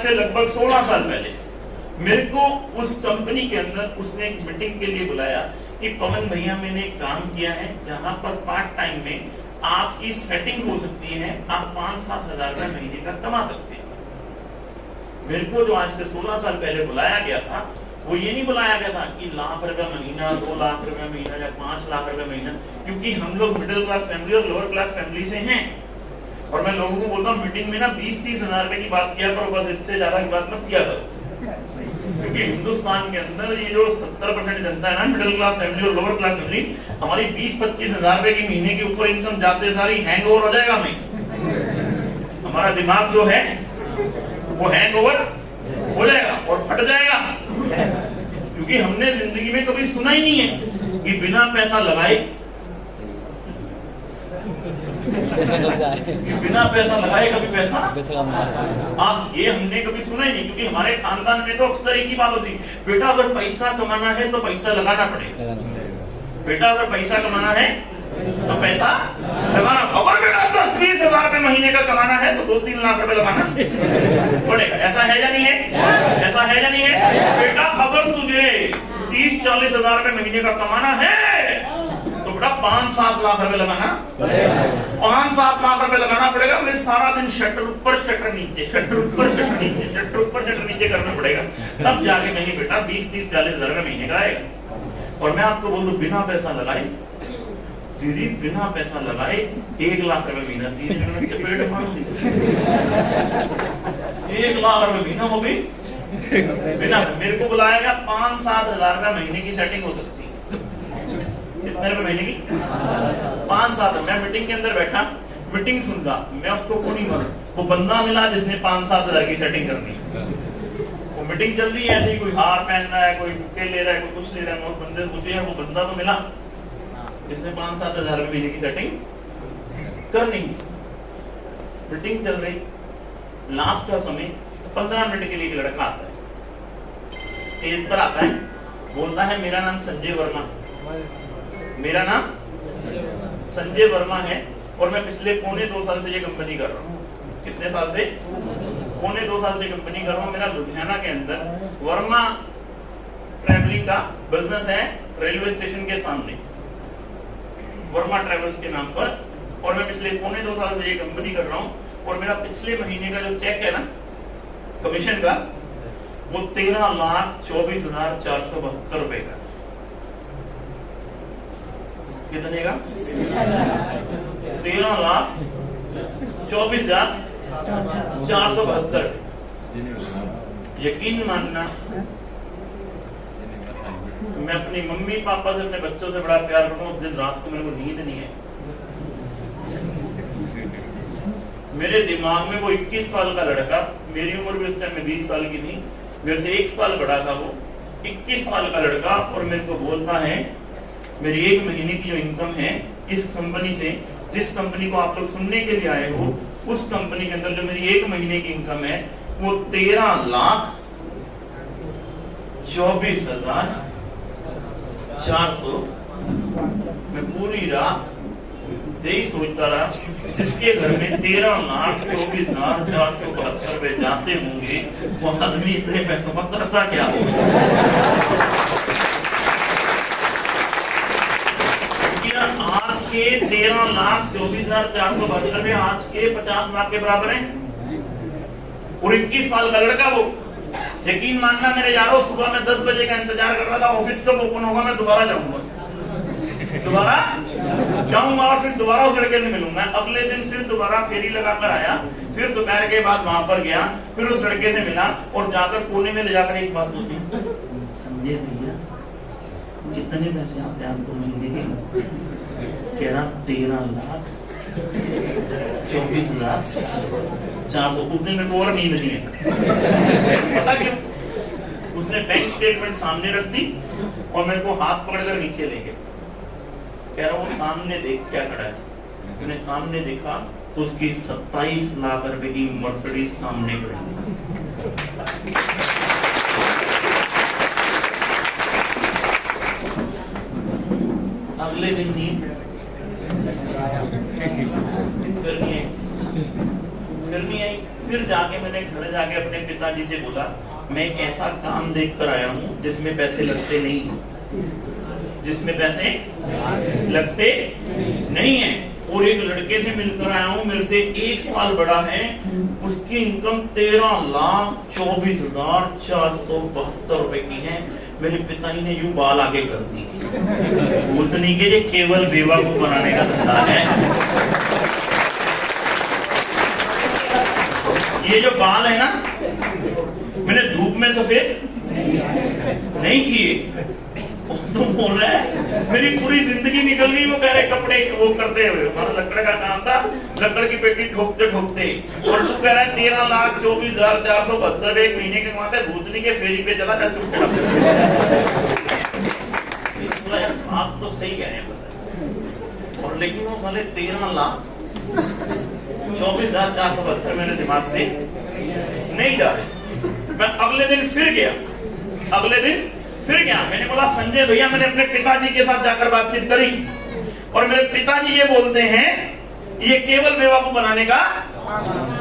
से लगभग 16 साल पहले मेरे को उस कंपनी के अंदर उसने एक मीटिंग के लिए बुलाया कि पवन भैया मैंने एक काम किया है जहां पर पार्ट टाइम में आपकी सेटिंग हो सकती है, आप 5-7 हजार रुपए महीने का कमा सकते हैं। मेरे को जो आज से 16 साल पहले बुलाया गया था वो ये नहीं बुलाया गया था कि लाख रुपए महीना, 2 लाख रुपए महीना या 5 लाख रुपए महीना, क्योंकि हम लोग मिडिल क्लास फैमिली और लोअर क्लास फैमिली से हैं। और मैं लोगों को बोलता हूँ मीटिंग में ना 20-30 हजार रुपए की बात किया करो, बस इससे ज्यादा की बात मत किया करो। क्योंकि हिंदुस्तान के अंदर ये जो 70% जनता है ना, मिडिल क्लास फैमिली और लोअर क्लास फैमिली, हमारी 20-25 हजार रुपए की महीने के ऊपर इनकम जाते सारी हैंगओवर हो जाएगा। हमें हमारा दिमाग जो है वो हैंगओवर हो जाएगा और फट जाएगा, क्योंकि हमने जिंदगी में कभी सुना ही नहीं है कि बिना पैसा लगाए बिना पैसा लगाए कभी पैसा आप, ये हमने कभी सुना ही नहीं। क्योंकि हमारे खानदान में तो अक्सर एक ही बात होती, बेटा अगर पैसा कमाना है तो पैसा लगाना पड़ेगा, बेटा अगर पैसा कमाना है तो पैसा लगाना, अगर बेटा 10-20 हजार रुपए महीने का कमाना है तो 2-3 लाख रुपए लगाना पड़ेगा। ऐसा है या नहीं है? ऐसा है या नहीं है? बेटा अगर तुझे 30-40 हजार रुपए महीने का कमाना है तो बेटा 5-7 लाख रुपए लगाना पड़ेगा, 5-7 लाख रुपए लगाना पड़ेगा। मैं सारा दिन शटर ऊपर शटर नीचे, शटर ऊपर शटर नीचे, शटर ऊपर शटर नीचे करना पड़ेगा, तब जाके कहीं बेटा 20-30-40 हजार रुपए महीने का आएगा। और मैं आपको बोल दूं बिना पैसा लगाए दीदी, बिना पैसा लगाए 1 लाख रुपए महीना, 3 जगह चपेट मार दी 1 लाख रुपए महीना हो गई बिना। मेरे को बुलाया गया 5-7 हजार रुपए महीने की सेटिंग हो सकती है। कितने रुपए महीने की? 5-7। मैं मीटिंग के अंदर बैठा, मीटिंग सुन रहा, मैं उसको को नहीं मालूम, वो बंदा मिला जिसने 5-7 हजार की सेटिंग करनी है। वो मीटिंग चल रही है, ऐसे ही कोई हार पहन रहा है, कोई बुके ले रहा है, कोई कुछ ले रहा है, उस बंदे से पूछे यार वो बंदा तो मिला जिसने 5-7 हजार रुपए महीने की सेटिंग करनी। मीटिंग चल रही, लास्ट का समय 15 मिनट के लिए एक लड़का आता है, स्टेज पर आता है, बोलता है मेरा नाम संजय वर्मा है, मेरा नाम संजय वर्मा है और मैं पिछले 1.25 साल से ये कंपनी कर रहा हूँ। कितने साल से? 1.25 साल से कंपनी कर रहा हूँ। मेरा लुधियाना के अंदर वर्मा ट्रैवलिंग का बिजनेस है, रेलवे स्टेशन के सामने वर्मा ट्रेवल्स के नाम पर, और मैं पिछले 1.25 साल से ये कंपनी कर रहा हूँ। और मेरा पिछले महीने का जो चेक है ना कमीशन का, वो 13,24,472 रुपए का। कितने का? 13,24,472। यकीन मानना, मैं अपनी मम्मी पापा से, अपने बच्चों से बड़ा प्यार करता हूँ। उस दिन रात को मेरे को नींद नहीं है, मेरे दिमाग में वो 21 साल का लड़का, मेरी उम्र भी उस टाइम में 20 साल की थी, मेरे से 1 साल बड़ा था वो, 21 साल का लड़का, और मेरे को बोलता है मेरी 1 महीने की जो इनकम है इस कंपनी से, जिस कंपनी को आप लोग सुनने के लिए आए हो, उस कंपनी के अंदर जो मेरी 1 महीने की इनकम है वो 13,24,400। मैं पूरी रात यही सोचता रहा, जिसके घर में 13,24,472 रुपए जाते होंगे वो आदमी इतने पैसों का करता क्या होगा। आज के 13,24,472 रुपए आज के 50 लाख के बराबर हैं। और 21 साल का लड़का वो। यकीन मानना मेरे यारों, सुबह में 10 बजे का इंतजार कर रहा था, ऑफिस कब ओपन होगा, मैं दोबारा जाऊंगा, दोबारा जाऊंगा और फिर दोबारा उस लड़के से मिलूंगा। अगले दिन फिर दोबारा फेरी लगाकर आया, फिर दोपहर के बाद वहां पर गया, फिर उस लड़के से मिला और जाकर कोने में ले जाकर एक बात पूछी, संजय भैया कितने पैसे आप आपको महीने के? कह रहा 13,24,400। उस दिन मेरे को और नींद नहीं है। पता क्यों? उसने बैंक स्टेटमेंट सामने रख दी और मेरे को हाथ पकड़कर नीचे ले गया। कह रहा वो सामने देख क्या खड़ा है। मैंने सामने देखा तो उसकी 27 लाख रुपए की मर्सिडीज सामने खड़ी। अगले दिन नींद फिर नहीं आई। फिर जाके मैंने घर जाके अपने पिताजी से बोला, मैं एक ऐसा काम देख कर आया हूँ जिसमें पैसे लगते नहीं, जिसमें पैसे लगते नहीं है, और एक लड़के से मिलकर आया हूँ, मेरे से 1 साल बड़ा है, उसकी इनकम 13,24,472 रुपए की है। मेरे पिताजी ने यूं बाल आगे कर दी, भूतनी के लिए केवल बेवकूफ बनाने का धंधा है। ये जो बाल है ना, मैंने धूप में सफेद नहीं किए। तो बोल रहा है मेरी पूरी जिंदगी निकल गई। वो कह रहे कपड़े वो करते हुए, हमारा लकड़ का काम था, लकड़ की पेटी ठोकते ठोकते, और तू कह रहा है 13,24,472 एक महीने के कमाते, भूतनी के फेरी पे चला जा। आप तो सही कह रहे हैं, और लेकिन वो साले 13,24,472 मेरे दिमाग से नहीं जा रहे। मैं अगले दिन फिर गया, मैंने बोला संजय भैया, मैंने अपने पिताजी के साथ जाकर बातचीत करी, और मेरे पिताजी ये बोलते हैं ये केवल बेवकूफ बनाने का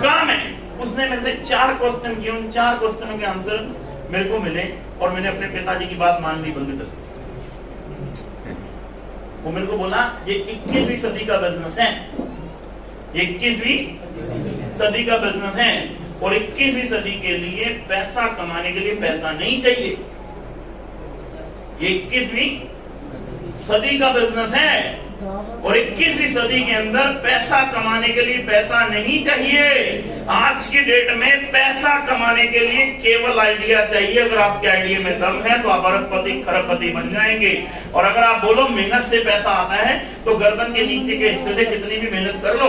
काम है। उसने मेरे से 4 क्वेश्चन किए, उन 4 क्वेश्चनों के आंसर मेरे को मिले, और मैंने अपने पिताजी की बात माननी बंद कर दी। वो मेरे को बोला ये 21वीं सदी का बिजनेस है, 21वीं सदी का बिजनेस है, और 21वीं सदी के लिए पैसा कमाने के लिए पैसा नहीं चाहिए। ये 21वीं सदी का बिजनेस है, और 21वीं सदी के अंदर पैसा कमाने के लिए पैसा नहीं चाहिए। आज की डेट में पैसा कमाने के लिए केवल आइडिया चाहिए। अगर आपके आइडिया में दम है तो आप अरबपति खरबपति बन जाएंगे। और अगर आप बोलो मेहनत से पैसा आता है, तो गर्दन के नीचे के हिस्से से कितनी भी मेहनत कर लो,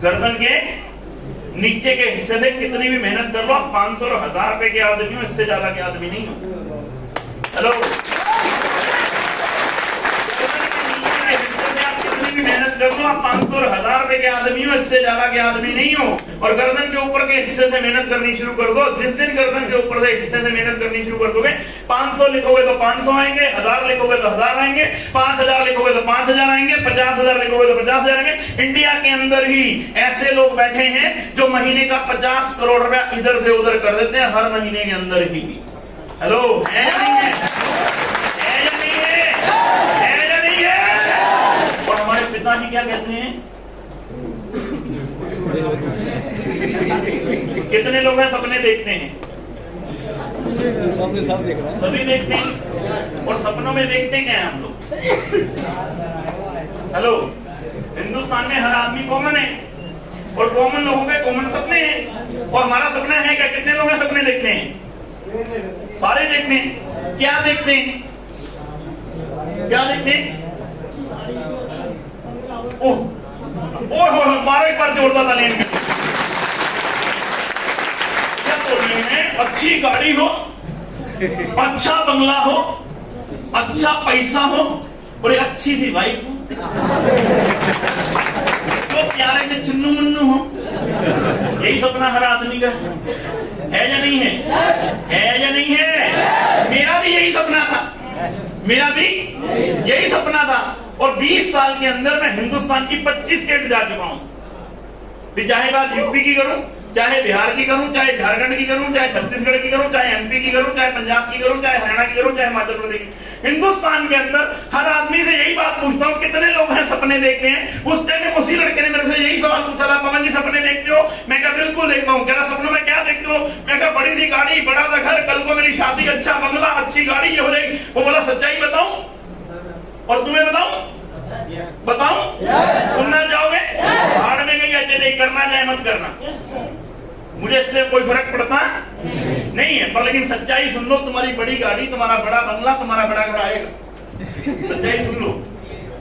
गर्दन के नीचे के हिस्से से कितनी भी मेहनत कर लो, आप 500 और 1000 रुपए के आदमी हो, इससे ज्यादा के आदमी नहीं हो। हेलो, मेहनत कर लो, आप 500 और 1000 रुपए के आदमी हो, इससे ज्यादा के आदमी नहीं हो। और गर्दन के ऊपर के हिस्से से मेहनत करनी शुरू कर दो। जिस दिन गर्दन के ऊपर के हिस्से से मेहनत करनी शुरू कर दोगे, 500 लिखोगे तो 500 आएंगे, 1000 लिखोगे तो 1000 आएंगे, 5000 लिखोगे तो 5000 आएंगे, 50,000 लिखोगे तो 50,000 आएंगे। इंडिया के अंदर ही ऐसे लोग बैठे हैं जो महीने का 50 करोड़ रुपया इधर से उधर कर देते हैं हर महीने के अंदर ही। हेलो, है या नहीं है? है या नहीं है? है या नहीं है? और हमारे पिताजी क्या कहते हैं? कितने लोग हैं सपने देखते हैं? सब देख रहे हैं, सभी देखते हैं। और सपनों में देखते क्या हैं हम लोग? हेलो, हिंदुस्तान में हर आदमी कॉमन है, और कॉमन लोगों के कॉमन सपने हैं। और हमारा सपना है क्या? कितने लोग हैं सपने देखते हैं? सारे देखते हैं। क्या देखते हैं? क्या देखते हैं? ओह, मारो एक बार जोरदार तालियां। क्या बोल रहे हैं? अच्छी गाड़ी हो, अच्छा बंगला हो, अच्छा पैसा हो, और एक अच्छी सी वाइफ हो, तो प्यारे के चुन्नू मुन्नू हो। यही सपना हर आदमी का है या नहीं है? है या नहीं है? मेरा भी यही सपना था, मेरा भी यही सपना था। और 20 साल के अंदर मैं हिंदुस्तान की 25 स्टेट जा चुका हूं। चाहे बात यूपी की करूं, चाहे बिहार की करूं, चाहे झारखंड की करूं, चाहे छत्तीसगढ़ की करूं, चाहे एमपी की करूं, चाहे पंजाब की करूं, चाहे हरियाणा की करूं, चाहे हिमाचल प्रदेश की। हिंदुस्तान के अंदर हर आदमी से यही बात पूछता हूं, कितने लोग हैं सपने देखते हैं? उस टाइम में उसी लड़के ने मेरे से यही सवाल पूछा था, पवन जी सपने देखते हो? मैं कहा बिल्कुल देखता हूं। कह रहा सपनों में क्या देखते हो? मैं कहा बड़ी सी गाड़ी, बड़ा सा घर, कल को मेरी शादी, अच्छा बंगला, अच्छी गाड़ी, ये हो जाएगी। वो बोला सच्चाई बताऊं और तुम्हें बताऊं? बताऊं? सुनना चाहोगे? भाड़ में गई अच्छे करना चाहे मत करना, मुझे इससे कोई फर्क पड़ता नहीं है। पर लेकिन सच्चाई सुन लो, तुम्हारी बड़ी गाड़ी, तुम्हारा बड़ा बंगला, तुम्हारा बड़ा घर आएगा। सच्चाई सुन लो।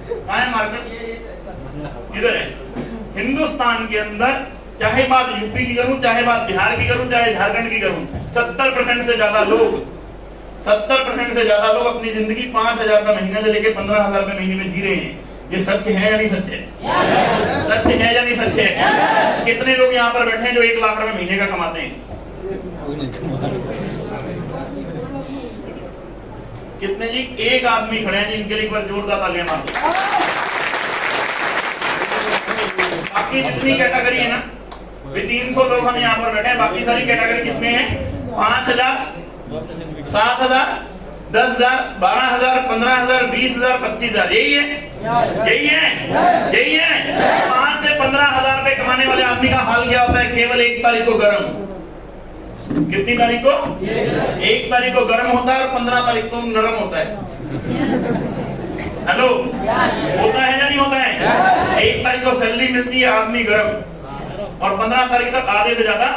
कहाँ है मार्केट? इधर है। हिंदुस्तान के अंदर चाहे बात यूपी की करूं, चाहे बात बिहार की करूं, चाहे झारखंड की करूं, 70% से ज्यादा लोग अपनी जिंदगी 5,000 रुपए महीने से लेकर 15,000 रुपए महीने में जी रहे हैं। ये सच है या नहीं सच है? सच है या नहीं सच है? कितने लोग यहाँ पर बैठे हैं जो 1 लाख रुपए महीने का कमाते हैं? कितने जी? एक आदमी खड़े हैं जिनके लिए एक बार जोरदार तालियां मार दो। बाकी जितनी कैटेगरी है ना, भी 300 लोग हम यहाँ पर बैठे हैं, बाकी सारी कैटेगरी किसमें है? 5000, 7000, 10,000, 12,000, 15,000, 20,000, 25,000, यही है, यही है, यही है। 5 से 15,000 रुपए कमाने वाले आदमी का हाल क्या होता है? केवल 1 तारीख को गर्म, कितनी तारीख को? 1 तारीख को गर्म होता है और 15 तारीख को नरम होता है। हेलो, होता है या नहीं होता है? 1 तारीख को सैलरी मिलती है, आदमी गर्म, और 15 तारीख तक आधे से ज्यादा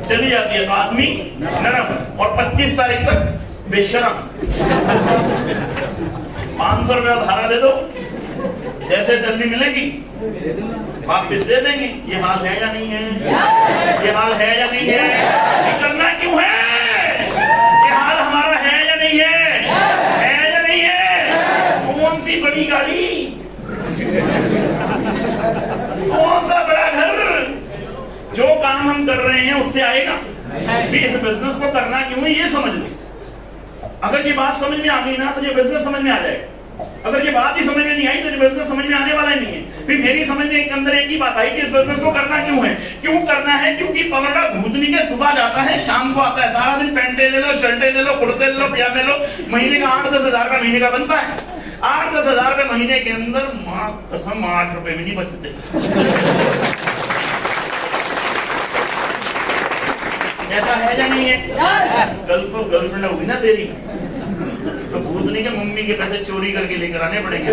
चली जाती है तो आदमी नरम, और 25 तारीख तक बेशरम। 500 रुपया धारा दे दो, जैसे सैलरी मिलेगी वापिस दे देंगे। ये हाल है या नहीं है? ये हाल है या नहीं है? ये करना क्यों है? ये हाल हमारा है या नहीं है? है या नहीं है? कौन सी बड़ी गाड़ी, कौन सा बड़ा घर, जो काम हम कर रहे हैं उससे आएगा? इस बिजनेस को करना क्यों है ये समझ लो। अगर ये बात समझ में आ गई ना तो ये बिजनेस समझ में आ जाएगा। अगर ये बात ही समझ में नहीं आई तो ये बिजनेस समझ में आने वाला ही नहीं है। फिर मेरी समझ में अंदर एक ही बात आई कि इस बिजनेस को करना क्यों है। क्यों करना है? क्योंकि पलड़ा भूतनी के सुबह जाता है, शाम को आता है, सारा दिन पैंटे ले लो, शर्टे ले लो, कुर्ते ले लो, पजामे ले लो, महीने का 8-10 हजार का महीने का बनता है। 8-10 हजार रुपए महीने के अंदर मां कसम 8 रुपए भी नहीं बचते। ऐसा है या नहीं है? कल को गर्लफ्रेंड होगी ना तेरी तो भूतनी के मम्मी के पैसे चोरी करके लेकर आने पड़ेंगे।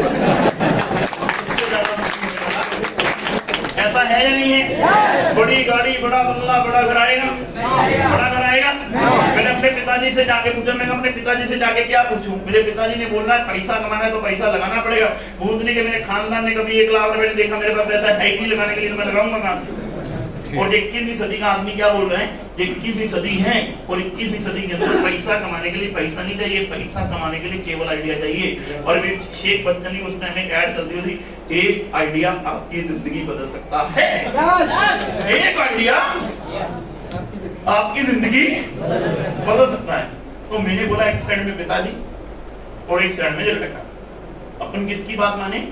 ऐसा है या नहीं है? बड़ी गाड़ी, बड़ा बंगला, बड़ा घर आएगा, बड़ा घर आएगा। मैंने अपने पिताजी से जाके पूछा, मैं अपने पिताजी से जाके क्या पूछूं? मेरे पिताजी ने बोलना है पैसा कमाना है तो पैसा लगाना पड़ेगा। भूतनी के मेरे खानदान ने कभी 1 लाख रुपए देखा मेरे पास पैसा है ही लगाने के लिए, मैं लगाऊंगा कहां? और 21वीं सदी का आदमी क्या बोल रहे हैं? 21वीं सदी है और 21वीं सदी के अंदर पैसा कमाने के लिए पैसा नहीं चाहिए, पैसा कमाने के लिए केवल आइडिया चाहिए। और अभी शेख बच्चन उस टाइम एक ऐड चलती थी, एक आइडिया आपकी जिंदगी बदल सकता है। एक आइडिया आपकी जिंदगी बदल सकता है। तो मैंने बोला एक साइड में पिताजी और एक साइड में लड़का, अपन किसकी बात माने?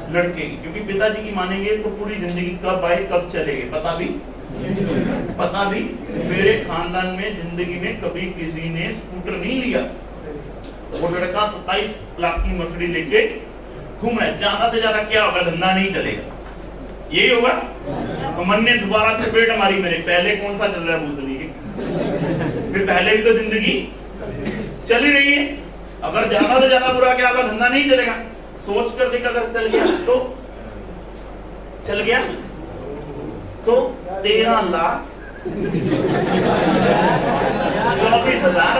लड़के की, क्योंकि पिताजी की मानेंगे तो पूरी जिंदगी कब आए कब चलेगी पता भी। मेरे खानदान में जिंदगी में कभी किसी ने स्कूटर नहीं लिया। वो लड़का 27 लाख की मर्सिडीज लेके घूम रहा है। ज्यादा से ज्यादा क्या होगा? धंधा नहीं चलेगा, यही होगा। तो मन ने दोबारा चपेट मारी मेरे, पहले कौन सा चल रहा है भूतनी की, फिर पहले भी तो जिंदगी चली रही है। अगर ज्यादा से ज्यादा बुरा क्या होगा? धंधा नहीं चलेगा। सोच कर देख, अगर चल गया तो 13 लाख 24,000,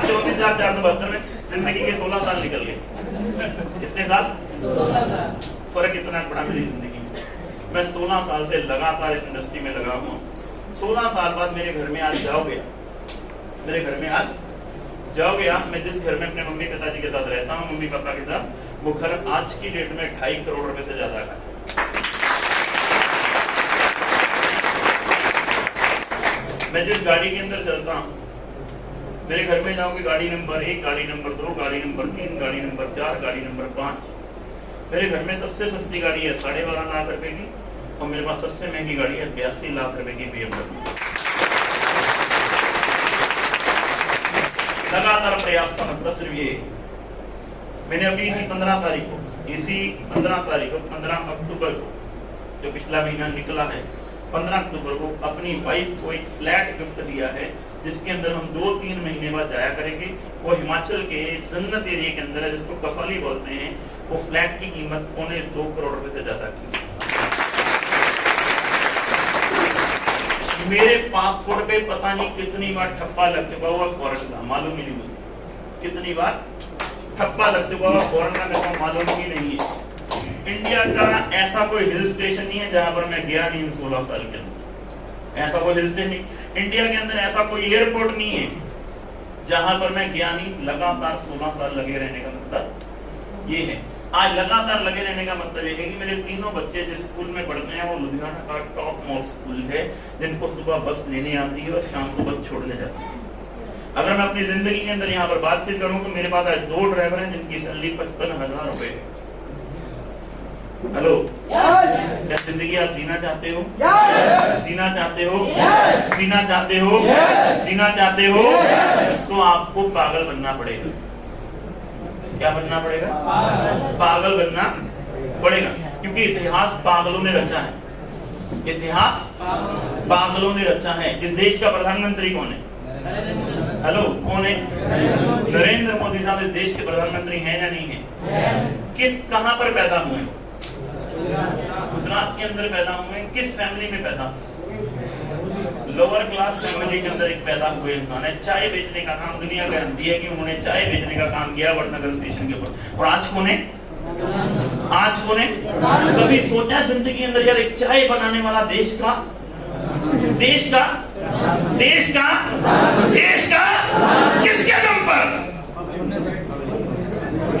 13,24,472 में जिंदगी के 16 साल निकल गए। कितने साल? फर्क इतना पड़ा मेरी जिंदगी में। मैं 16 साल से लगातार इस इंडस्ट्री में लगा हूँ। 16 साल बाद मेरे घर में आज जाओगे, मेरे घर में आज जाओगे आप, मैं जिस घर में अपने मम्मी पिताजी के साथ रहता हूँ, मम्मी पापा के साथ, वो घर आज की डेट में 2.5 करोड़ रुपए से ज्यादा का। मैं जिस गाड़ी के अंदर चलता हूँ, मेरे घर में जाओगे गाड़ी नंबर 1, गाड़ी नंबर 2, गाड़ी नंबर 3, गाड़ी नंबर 4, गाड़ी नंबर 5। मेरे घर में सबसे सस्ती गाड़ी है 12.5 लाख रुपए की, और मेरे पास सबसे महंगी गाड़ी है 82 लाख रुपए की BMW। लगातार प्रयास का मतलब सिर्फ ये, मैंने अभी इसी 15 तारीख को 15 अक्टूबर को, जो पिछला महीना निकला है, 15 अक्टूबर को अपनी वाइफ को एक फ्लैट गिफ्ट दिया है, जिसके अंदर हम 2-3 महीने बाद जाया करेंगे। वो हिमाचल के जन्नत एरिया के अंदर है, जिसको कसौली बोलते हैं। वो फ्लैट की कीमत 2.25 करोड़ रुपए से ज्यादा की। मेरे पासपोर्ट पे पता नहीं कितनी बार ठप्पा लग चुका हुआ फॉरेन का, मालूम ही नहीं मुझे कितनी बार ठप्पा लग चुका हुआ फॉरेन का, मेरे को मालूम ही नहीं है। इंडिया का ऐसा कोई हिल स्टेशन नहीं है जहां पर मैं गया नहीं हूं 16 साल के अंदर। ऐसा कोई हिल स्टेशन नहीं, इंडिया के अंदर ऐसा कोई एयरपोर्ट नहीं है जहां पर मैं गया नहीं। लगातार 16 साल लगे रहने का मतलब ये है। आज लगातार लगे रहने का मतलब ये है कि मेरे तीनों बच्चे जिस स्कूल में पढ़ते हैं वो लुधियाना का टॉप मोस्ट स्कूल है, जिनको सुबह बस लेने आती है और शाम को बस छोड़ने जाती है। अगर मैं अपनी जिंदगी के अंदर यहाँ पर बातचीत करूँ तो मेरे पास आज 2 ड्राइवर हैं जिनकी सैलरी 55,000 रुपए है। हेलो, क्या जिंदगी आप जीना चाहते हो? जीना चाहते हो? जीना चाहते हो? जीना चाहते हो? तो आपको पागल बनना पड़ेगा। क्या बनना पड़ेगा? पागल बनना पड़ेगा, क्योंकि इतिहास पागलों ने रचा है। इतिहास पागलों ने रचा है। इस देश का प्रधानमंत्री कौन है? हेलो, कौन है? नरेंद्र मोदी साहब इस देश के प्रधानमंत्री हैं या नहीं है? कहां पर पैदा हुए? गुजरात के अंदर पैदा हुए। किस फैमिली में पैदा? लोअर क्लास फैमिली के अंदर एक पैदा हुए इंसान है। चाय बेचने का काम, दुनिया गारंटी है कि उन्होंने चाय बेचने का काम किया वडनगर स्टेशन के ऊपर। और आज कौन है? आज कौन है? कभी सोचा जिंदगी अंदर यार एक चाय बनाने वाला देश का किसके दम पर?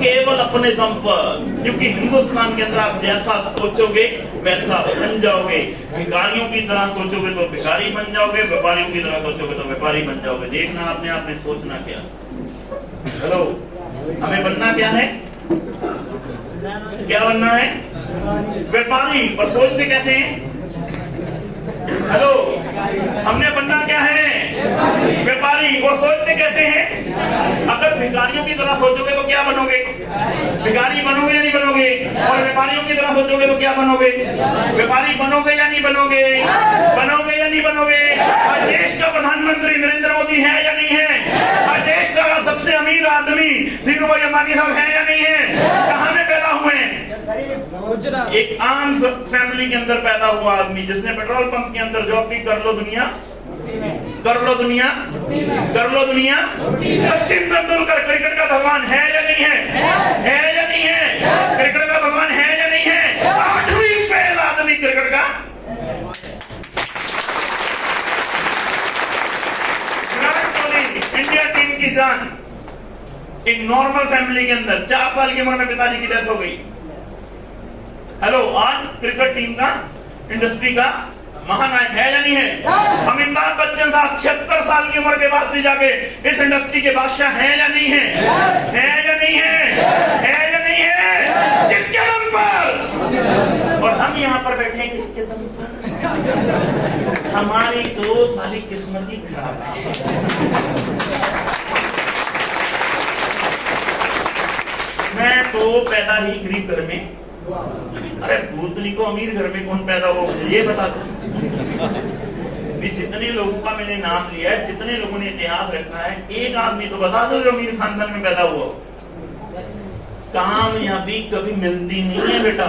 केवल अपने दम पर। क्योंकि हिंदुस्तान के अंदर आप जैसा सोचोगे वैसा बन जाओगे। भिखारियों की तरह सोचोगे तो भिखारी बन जाओगे, व्यापारियों की तरह सोचोगे तो व्यापारी बन जाओगे। देखना आपने आपने सोचना क्या। हेलो, हमें बनना क्या है? क्या बनना है? व्यापारी। पर सोचते कैसे हैं? हेलो, हमने बनना क्या है? व्यापारी। वो सोचते कैसे हैं? अगर भिखारियों की तरह सोचोगे तो क्या बनोगे? भिखारी बनोगे या नहीं बनोगे? और व्यापारियों की तरह सोचोगे तो क्या बनोगे? व्यापारी बनोगे या नहीं बनोगे? बनोगे या नहीं बनोगे? आज देश का प्रधानमंत्री नरेंद्र मोदी है या नहीं है? आज देश का सबसे अमीर आदमी धीरूभाई अंबानी साहब है या नहीं है? कहां में पैदा हुए? एक आम फैमिली के अंदर पैदा हुआ आदमी जिसने पेट्रोल पंप के अंदर जॉब की। कर लो दुनिया, कर लो दुनिया, कर लो दुनिया। सचिन तेंदुलकर क्रिकेट का भगवान है या नहीं है? है या नहीं है? क्रिकेट का भगवान है या नहीं है? 8वीं फेल आदमी क्रिकेट का। विराट कोहली इंडिया टीम की जान। एक नॉर्मल फैमिली के अंदर 4 साल की उम्र में पिताजी की डेथ हो गई। हेलो, आज क्रिकेट टीम का, इंडस्ट्री का महानायक है या नहीं है? अमिताभ बच्चन साहब 76 साल की उम्र के बाद भी जाके इस इंडस्ट्री के बादशाह हैं या नहीं है? है या नहीं है? है या नहीं है? किसके दम पर? और हम यहाँ पर बैठे हैं किसके दम पर? हमारी तो सारी किस्मत ही खराब है। मैं तो पैदा ही गरीब घर में। अरे भूतनी को अमीर घर में कौन पैदा हो, ये बता दो। जितने लोगों का मैंने नाम लिया है, जितने लोगों ने इतिहास रखा है, एक आदमी तो बता दो जो अमीर खानदान में पैदा हुआ। कामयाबी कभी मिलती नहीं है बेटा।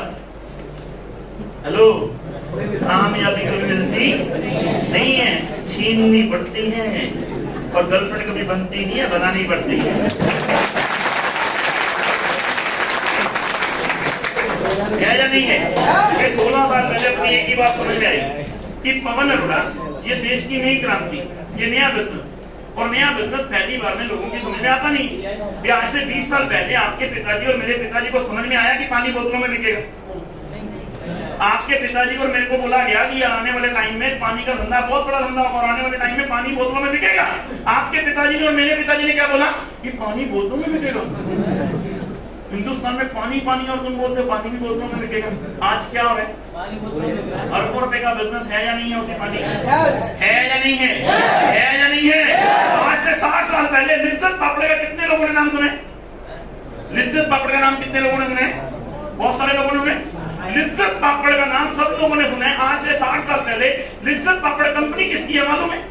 हेलो, कामयाबी कभी मिलती नहीं है, छीननी पड़ती है। और गर्लफ्रेंड कभी बनती नहीं है, बनानी पड़ती है। है या नहीं है? ये 16 साल पहले अपनी एक ही बात समझ में आई कि पवन अरोड़ा ये देश की नई क्रांति, ये नया बिजनेस। और नया बिजनेस पहली बार में लोगों की समझ में आता नहीं। आज से 20 साल पहले आपके पिताजी और मेरे पिताजी को समझ में आया कि पानी बोतलों में बिकेगा। आपके पिताजी और मेरे को बोला गया कि आने वाले टाइम में पानी का धंधा बहुत बड़ा धंधा और आने वाले टाइम में पानी बोतलों में बिकेगा। आपके पिताजी और मेरे पिताजी ने क्या बोला कि पानी बोतलों में बिकेगा। हिंदुस्तान में पानी पानी और तुम बोलते हो पानी भी बोतलों में बिकेगा। आज क्या हो रहा है? अरबों रुपए का बिजनेस है या नहीं है उसी पानी का? है या नहीं है? है या नहीं है? आज से 60 साल पहले लिज्जत पापड़ का कितने लोगों ने नाम सुने? लिज्जत पापड़ का नाम कितने लोगों ने सुने? बहुत सारे लोगों ने सुने। लिज्जत पापड़ का नाम सब लोगों ने सुना है। आज से 60 साल पहले लिज्जत पापड़ कंपनी किसकी है मालूम है?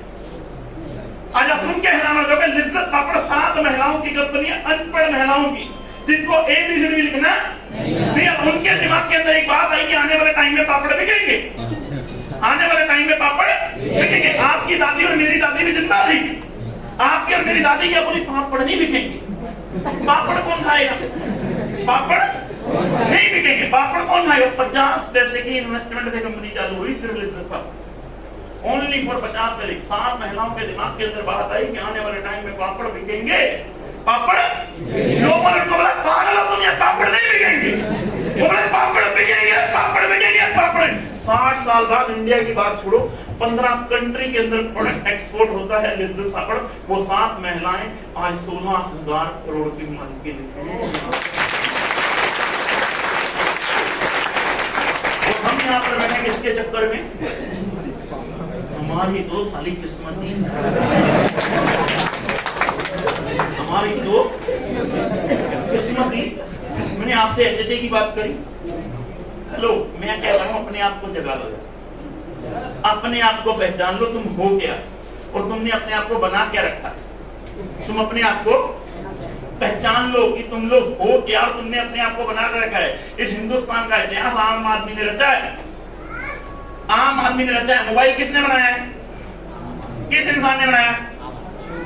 आज आप सुन के हैरान हो जाओगे। लिज्जत पापड़ 7 महिलाओं की कंपनी है, अनपढ़ महिलाओं की, जिनको ABCD भी लिखना नहीं। अब उनके दिमाग के अंदर एक बात आई कि आने वाले टाइम में पापड़ बिकेंगे। आने वाले टाइम में पापड़ बिकेंगे। आपकी दादी और मेरी दादी भी जिंदा थी। आपकी और मेरी दादी क्या बोली? पापड़ नहीं बिकेंगे। पापड़ कौन खाएगा? पापड़ नहीं बिकेंगे। पापड़ कौन खाएगा? 50 पैसे की इन्वेस्टमेंट से कंपनी चालू हुई सिर्फ लिज्जत पापड़। ओनली फॉर 50 पैसे। 7 महिलाओं के दिमाग के अंदर बात आई कि आने वाले टाइम में पापड़ बिकेंगे। पापड़, लोगों ने बोला पागल हो तुम, ये पापड़ नहीं बिकेंगे। बोले पापड़ बिकेंगे, पापड़ बिकेंगे, पापड़। 60 साल बाद इंडिया की बात छोड़ो, 15 कंट्री के अंदर प्रोडक्ट एक्सपोर्ट होता है लिज्जत पापड़। वो 7 महिलाएं आज 16,000 करोड़ की मालिकिन हैं। इसके चक्कर में हमारी तो साली किस्मत ही, हमारी तो किस्मत ही। मैंने आपसे एचएचए की बात करी। हेलो, मैं कह रहा हूं अपने आप को जगा लो, अपने आप को पहचान लो, तुम हो क्या और तुमने अपने आप को बना क्या रखा है। तुम अपने आप को पहचान लो कि तुम लोग हो क्या और तुमने अपने आप को बना कर रखा है। इस हिंदुस्तान का इतिहास आम आदमी ने रचा है, आम आदमी ने रचा है। मोबाइल किसने बनाया है? किस इंसान ने बनाया?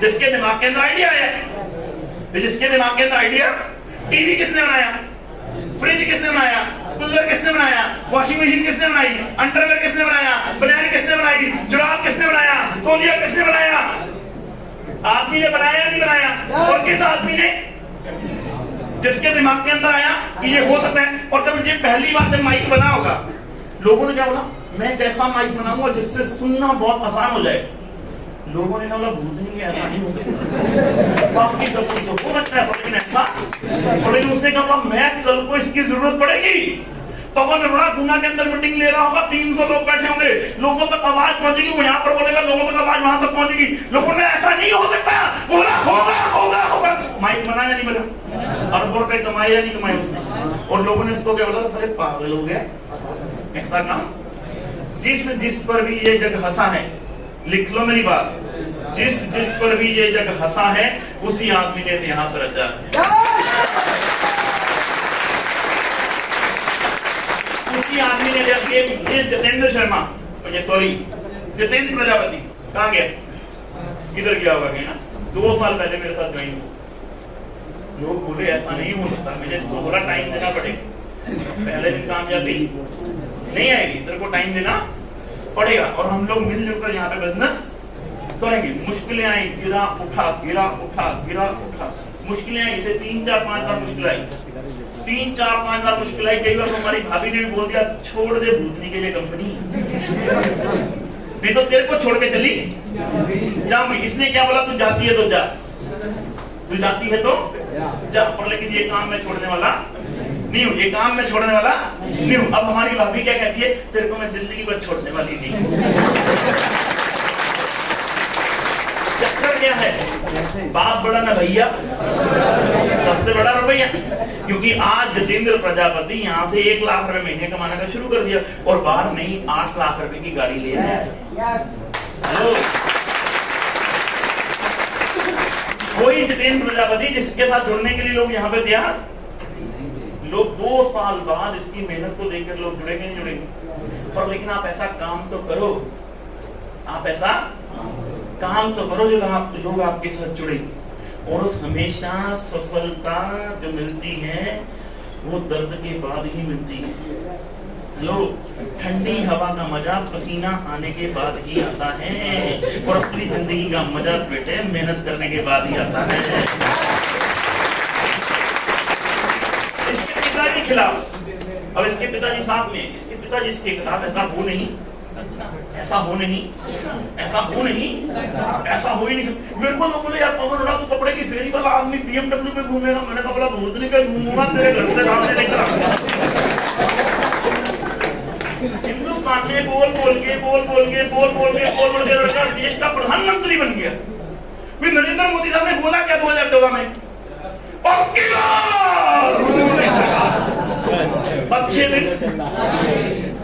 जिसके दिमाग के अंदर आइडिया है, जिसके दिमाग के अंदर आइडिया। टीवी किसने बनाया? फ्रिज किसने बनाया? कूलर किसने बनाया? वॉशिंग मशीन किसने बनाई? अंडरवेयर किसने बनाया? बनियान किसने बनाई? जुराब किसने बनाया? तौलिया किसने बनाया? आदमी ने बनाया या नहीं बनाया? और किस आदमी ने? जिसके दिमाग के अंदर आया कि ये हो सकता है। और जब ये पहली बार जब माइक बना होगा, लोगों ने क्या बोला, मैं एक ऐसा माइक बनाऊंगा जिससे सुनना बहुत आसान हो जाए। लोगों ने कहा भूतनी के ऐसा नहीं हो सकता, बाकी सब कुछ तो हो सकता है, लेकिन ऐसा। और लेकिन उसने कहा मैं कल को इसकी जरूरत पड़ेगी। पवन अरोड़ा गुना के अंदर मीटिंग ले रहा होगा, 300 लोग बैठे होंगे, लोगों तक आवाज पहुंचेगी, वो यहाँ पर बोलेगा, लोगों तक आवाज वहां तक पहुंचेगी। लोगों ने ऐसा नहीं हो सकता बोला, होगा होगा होगा। माइक बना या नहीं बना? अरबों रुपए कमाए या नहीं कमाए उसने? और लोगों ने इसको क्या बोला, सारे पागल हो गए, ऐसा काम। जिस पर भी ये जग हंसा है, लिख लो मेरी बात, जिस पर भी ये जग हंसा है उसी आदमी ने इतिहास रचा है। उसी आदमी ने जब ये जितेंद्र शर्मा, सॉरी जितेंद्र प्रजापति कहाँ गया? किधर गया होगा ना? 2 साल पहले मेरे साथ ज्वाइन हुआ। लोग बोले ऐसा नहीं हो सकता, मुझे इसको बोला टाइम देना पड़ेगा, पहले दिन कामयाबी नहीं आएगी, तेरे को टाइम देना पड़ेगा। और हम लोग मिलजुल कर यहाँ पे बिजनेस करेंगे। मुश्किलें आई, गिरा उठा, गिरा उठा, गिरा उठा, मुश्किलें आई। इसे 3-4-5 बार मुश्किल आई, 3-4-5 बार मुश्किल आई। कई बार हमारी भाभी ने भी बोल दिया छोड़ दे भूतनी के लिए कंपनी, नहीं तो तेरे को छोड़ के चली जाऊंगी। इसने क्या बोला, तू जाती है तो जा, तू जाती है तो जा, पर लेकिन ये काम मैं छोड़ने वाला नहीं हूँ, ये काम मैं छोड़ने वाला नहीं हूँ। अब हमारी भाभी क्या कहती है, तेरे को मैं जिंदगी भर छोड़ने वाली नहीं। चक्कर क्या है, बाप बड़ा ना भैया, सबसे बड़ा रुपया। क्योंकि आज जितेंद्र प्रजापति यहाँ से 1 लाख रुपए महीने कमाने का शुरू कर दिया और बाहर नहीं 8 लाख रुपए की गाड़ी ले आया। हेलो, कोई जितेंद्र प्रजापति जिसके साथ जुड़ने के लिए लोग यहाँ पे तैयार, लोग 2 साल बाद इसकी मेहनत को देखकर लोग जुड़ेंगे नहीं जुड़ेंगे। पर लेकिन आप ऐसा काम तो करो, आप ऐसा काम तो करो जो लोग आपके साथ जुड़े। और उस हमेशा सफलता जो मिलती है वो दर्द के बाद ही मिलती है। लो, ठंडी हवा का मजा पसीना आने के बाद ही आता है और असली जिंदगी का मजा बेटे मेहनत करने के बाद ही आता है। इसके पिताजी खिलाफ, अब इसके पिताजी साथ में, इसके पिताजी इसके खिलाफ, ऐसा हो नहीं, ऐसा हो नहीं, ऐसा हो नहीं, ऐसा हो ही नहीं सकता। मेरे को लोग बोले यार पवन अरोड़ा तू कपड़े की फेरी वाला आदमी BMW में घूमेगा। मैंने कहा भूतनी पे घूमूंगा, तेरे घर के सामने लेकर आऊंगा। हिंदुस्तान में बोल बोल के लड़का देश का प्रधानमंत्री बन गया। नरेंद्र मोदी साहब ने बोला क्या 2014 में, अच्छे दिन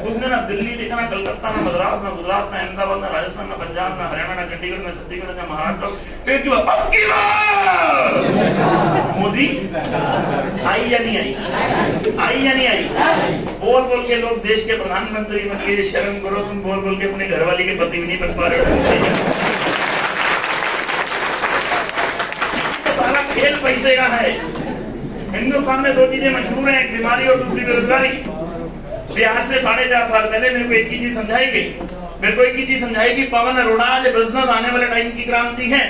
उसने ना दिल्ली देखा, ना कलकत्ता, ना मद्रास, ना गुजरात, ना अहमदाबाद, ना राजस्थान, ना पंजाब, ना हरियाणा, ना चंडीगढ़, ना छत्तीसगढ़, ना महाराष्ट्र। मोदी आई या नहीं आई? आई या नहीं आई? बोल बोल के लोग देश के प्रधानमंत्री बन गए। शर्म करो, तुम बोल बोल के अपने घरवाली के पति भी नहीं बन पा रहे हो। सारा खेल पैसे का है। हिंदुस्तान में 2 चीजें मशहूर हैं, एक बीमारी और दूसरी बेरोजगारी। आज से 4.5 साल पहले मेरे को एक ही चीज समझाई गई, मेरे को एक ही चीज समझाई कि पवन अरोड़ा जो बिजनेस आने वाले टाइम की क्रांति है।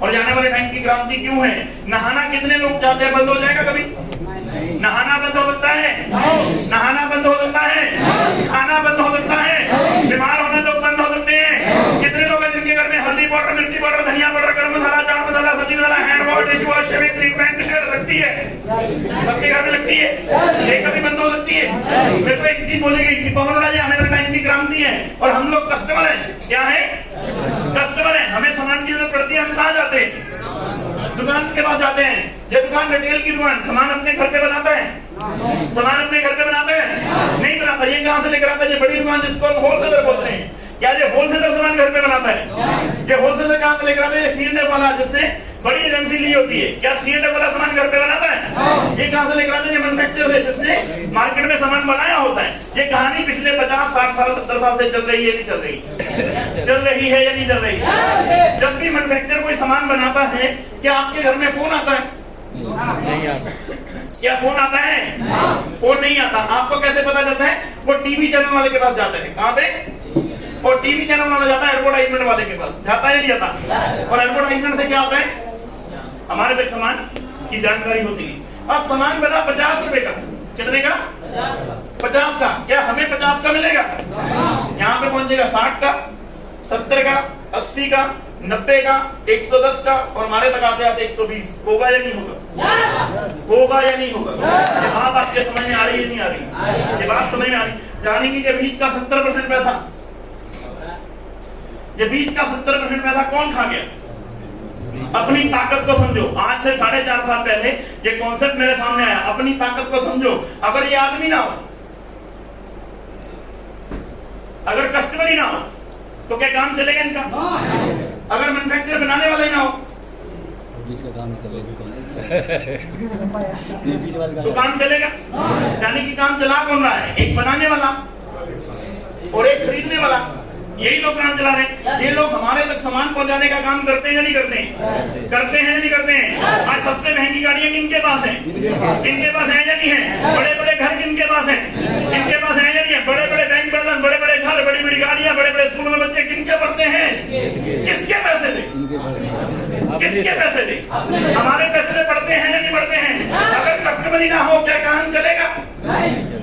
और जाने वाले टाइम की क्रांति क्यों है? नहाना कितने लोग चाहते हैं, बंद हो जाएगा कभी? नहाना बंद हो सकता है, नहाना बंद हो सकता है, खाना बंद हो सकता है, बीमार होने लोग बंद हो सकते हैं। कितने लोग हैं जिनके घर में हल्दी पाउडर, मिर्ची पाउडर, धनिया पाउडर, गरम मसाला, चाट मसाला, सब्जी मसाला, hand wash, dish wash, shaving cream, paint लगती है, सबके घर में लगती है, ये कभी बंद हो सकती है। मेरे को एक चीज बोली गई कि पवन अरोड़ा जी आने वाले टाइम की क्रांति और हम लोग कस्टमर हैं। क्या है? कस्टमर हैं। हमें सामान की जरूरत पड़ती है, हम कहाँ जाते हैं? दुकान के पास जाते हैं। ये दुकान रिटेल की दुकान, सामान अपने घर पे बनाता है? सामान अपने घर पे बनाते हैं? नहीं बनाता। ये कहाँ से लेकर आता है? ये बड़ी दुकान जिसको हम होलसेलर बोलते हैं। क्या ये होलसेलर सामान घर पे बनाता है? ये होलसेलर कहाँ से लेकर आता है? ये C&F वाला, जिसने बड़ी एजेंसी ली होती है। क्या C&F वाला सामान घर पे बनाता है? ये कहाँ से लेकर आता है? ये मैन्युफैक्चरर है, जिसने मार्केट में सामान बनाया होता है। ये कहानी पिछले 50, 60 साल, 70 साल से चल रही है, नहीं चल रही? चल रही है या नहीं चल रही? जब भी मैन्युफैक्चरर कोई सामान बनाता है, क्या आपके घर में फोन आता है? नहीं आता। क्या फोन आता है? फोन नहीं आता। आपको कैसे पता चलता है? वो टीवी चैनल वाले के पास जाता है। कहाँ पे? और टीवी चैनल वाला जाता है एडवर्टाइजमेंट वाले के पास। जाता है नहीं जाता? और एडवर्टाइजमेंट से क्या होता है? हमारे तक सामान की जानकारी होती है। अब सामान बना 50 रुपए का, कितने का? 50 का। क्या हमें 50 का मिलेगा? यहाँ पे पहुंचेगा 60 का, 70 का, 80 का, 90 का, 110 का, और हमारे तक आते आते 120। होगा या नहीं होगा? होगा या नहीं होगा? ये बात आपके समझ में आ रही है, नहीं आ रही? ये बात समझ में आ रही? जाने की बीच का 70% पैसा, ये बीच का 70% पैसा कौन खा गया? अपनी ताकत को समझो। आज से 4.5 साल पहले ये कॉन्सेप्ट मेरे सामने आया। अपनी ताकत को समझो। अगर ये आदमी ना हो, अगर कस्टमर ही ना हो, तो क्या काम चलेगा इनका? अगर मैन्युफैक्चरर बनाने वाला ही ना हो, बीच का काम नहीं चलेगा। तो काम चलेगा? यानी कि काम चला कौन रहा है? एक बनाने वाला और एक खरीदने वाला। यही लोग काम चला रहे हैं। ये लोग हमारे तक सामान पहुंचाने का काम करते हैं या नहीं करते हैं? करते हैं या नहीं करते हैं? आज सबसे महंगी गाड़ियां किनके पास हैं? किनके पास हैं या नहीं है? बड़े बड़े घर किनके पास हैं? किनके पास हैं या नहीं है? बड़े बड़े बैंक बैलेंस, बड़े बड़े घर, बड़ी बड़ी गाड़ियां, बड़े बड़े स्कूलों में बच्चे किनके पढ़ते हैं? किसके पैसे से? किसके पैसे से? हमारे पैसे से पढ़ते हैं या नहीं पढ़ते हैं? अगर कस्टमर ही ना हो, क्या काम चलेगा?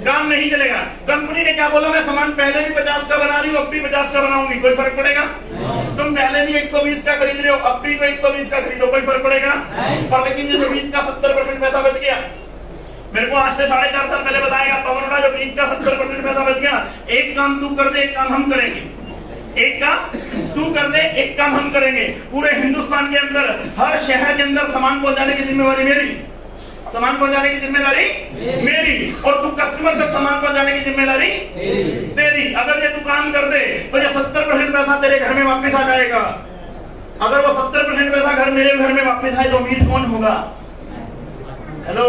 काम नहीं चलेगा। कंपनी ने क्या बोला? मैं सामान पहले भी 50 का बना रही हूँ, अब भी 50 का बनाऊंगी, कोई फर्क पड़ेगा? तुम पहले भी 120 का खरीद रहे हो, अब भी 120 का खरीदो, कोई फर्क पड़ेगा? पर लेकिन जिस बीच का 70% पैसा बच गया, मेरे को आज से 4.5 साल पहले बताएगा पवन उड़ा, जो बीच का 70% पैसा बच गया, एक काम तू कर दे, एक काम हम करेंगे। एक काम तू कर दे, एक काम हम करेंगे। पूरे हिंदुस्तान के अंदर, हर शहर के अंदर सामान पहुंचाने की जिम्मेवारी मेरी, सामान पहुंचाने की जिम्मेदारी मेरी, और तू कस्टमर तक सामान पहुंचाने की जिम्मेदारी तेरी। अगर ये तू काम कर दे तो ये 70% पैसा तेरे घर में वापस आ जाएगा। अगर वो 70% पैसा मेरे घर में वापस आए तो अमीर कौन होगा? हेलो,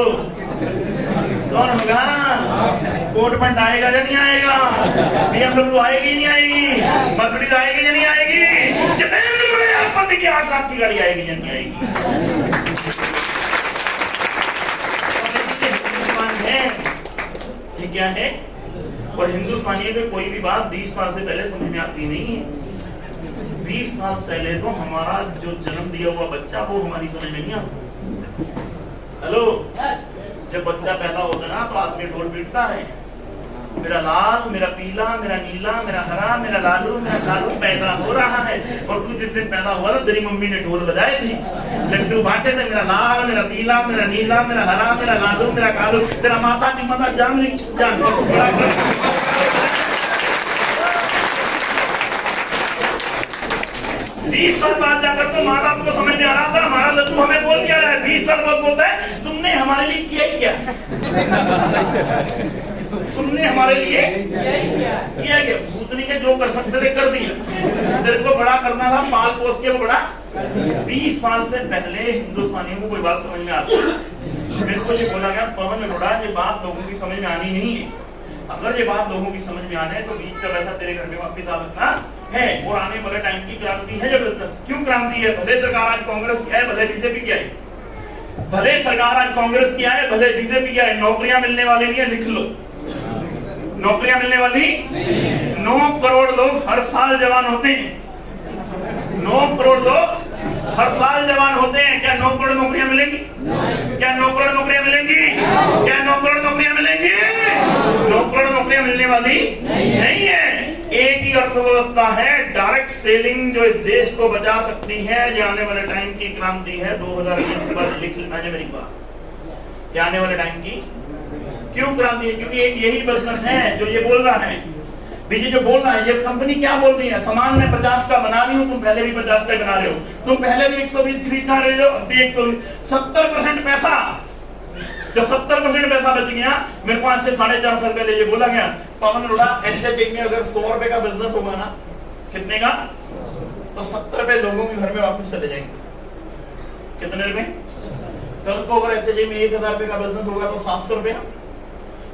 कौन होगा? कोट पैंट आएगा या नहीं आएगा? BMW आएगी नहीं आएगी? मर्सिडीज आएगी या नहीं आएगी? जितने की 8 लाख की गाड़ी आएगी या नहीं आएगी? ये क्या है? और हिंदुस्तानियों को कोई भी बात 20 साल से पहले समझ में आती नहीं है। 20 साल पहले तो हमारा जो जन्म दिया हुआ बच्चा, वो हमारी समझ में नहीं आता। हेलो, जब बच्चा पैदा होता है ना, तो आदमी ढोल पीटता है, मेरा लाल, मेरा पीला, मेरा नीला, मेरा हरा, मेरा लालू, मेरा कालू पैदा हो रहा है। और तू जिस दिन पैदा हुआ था, तेरी मम्मी ने ढोल बजाए थे, लड्डू बांटे थे, मेरा लाल, मेरा पीला, मेरा नीला, मेरा हरा, मेरा लालू, मेरा कालू। तेरा माता की माता जान रही, जान 20 साल बाद जाकर तो माँ बाप को समझ में आ रहा था, हमारा लड्डू हमें बोल क्या रहा है। 20 साल बाद बोलता है, तुमने हमारे लिए किया ही क्या? तुमने हमारे लिए किया क्या? भूतनी के जो कर सकते थे कर दिया। तेरे को बड़ा करना था, पाल पोस के वो बड़ा। 20 साल से पहले हिंदुस्तानियों को कोई बात समझ में आती है। मेरे को ये बोला गया, पवन अरोड़ा, ये बात लोगों की समझ में आनी नहीं है। अगर ये बात लोगों की समझ में आने तो बीच का पैसा तेरे घर में वापस आ सकता है। और आने वाले टाइम की क्रांति है जबरदस्त। क्यों क्रांति है? भले सरकार आज कांग्रेस की है, भले बीजेपी की है, भले सरकार आज कांग्रेस की है, भले बीजेपी की है, नौकरियां मिलने वाली नहीं है। लिख लो, नौकरियां मिलने वाली 9 करोड़ लोग हर साल जवान होते हैं। 9 करोड़ लोग हर साल जवान होते हैं। क्या 9 करोड़ नौकरियां मिलेंगी? क्या 9 करोड़ नौकरियां मिलेंगी? क्या 9 करोड़ नौकरियां मिलेंगी? 9 करोड़ नौकरियां मिलने वाली नहीं है। एक ही अर्थव्यवस्था है, डायरेक्ट सेलिंग, जो इस देश को बचा सकती है। ये आने वाले टाइम की क्रांति है। 2020 के बाद लिख लेना है मेरी बात। ये आने वाले टाइम की क्यों क्रांति है? क्योंकि एक यही बिजनेस है जो ये बोल रहा है बीजे जो बोल रहा है, ये कंपनी क्या बोल रही है, सामान मैं 50 का बना रही हूँ, तुम पहले भी 50 का बना रहे हो, तुम पहले भी 120 खरीदना रहे हो, अब भी 120, 70% पैसा, जो 70% पैसा बच गया, मेरे को आज से 450 रुपए ले बोला गया। पवन अरोड़ा एचएचए में अगर 100 रुपए का बिजनेस होगा ना, कितने का, तो 70 रुपए लोगों के घर में वापस चले जाएंगे। कितने रुपए? कल को अगर एचएचए में 1000 रुपए का बिजनेस होगा तो 700 रुपया,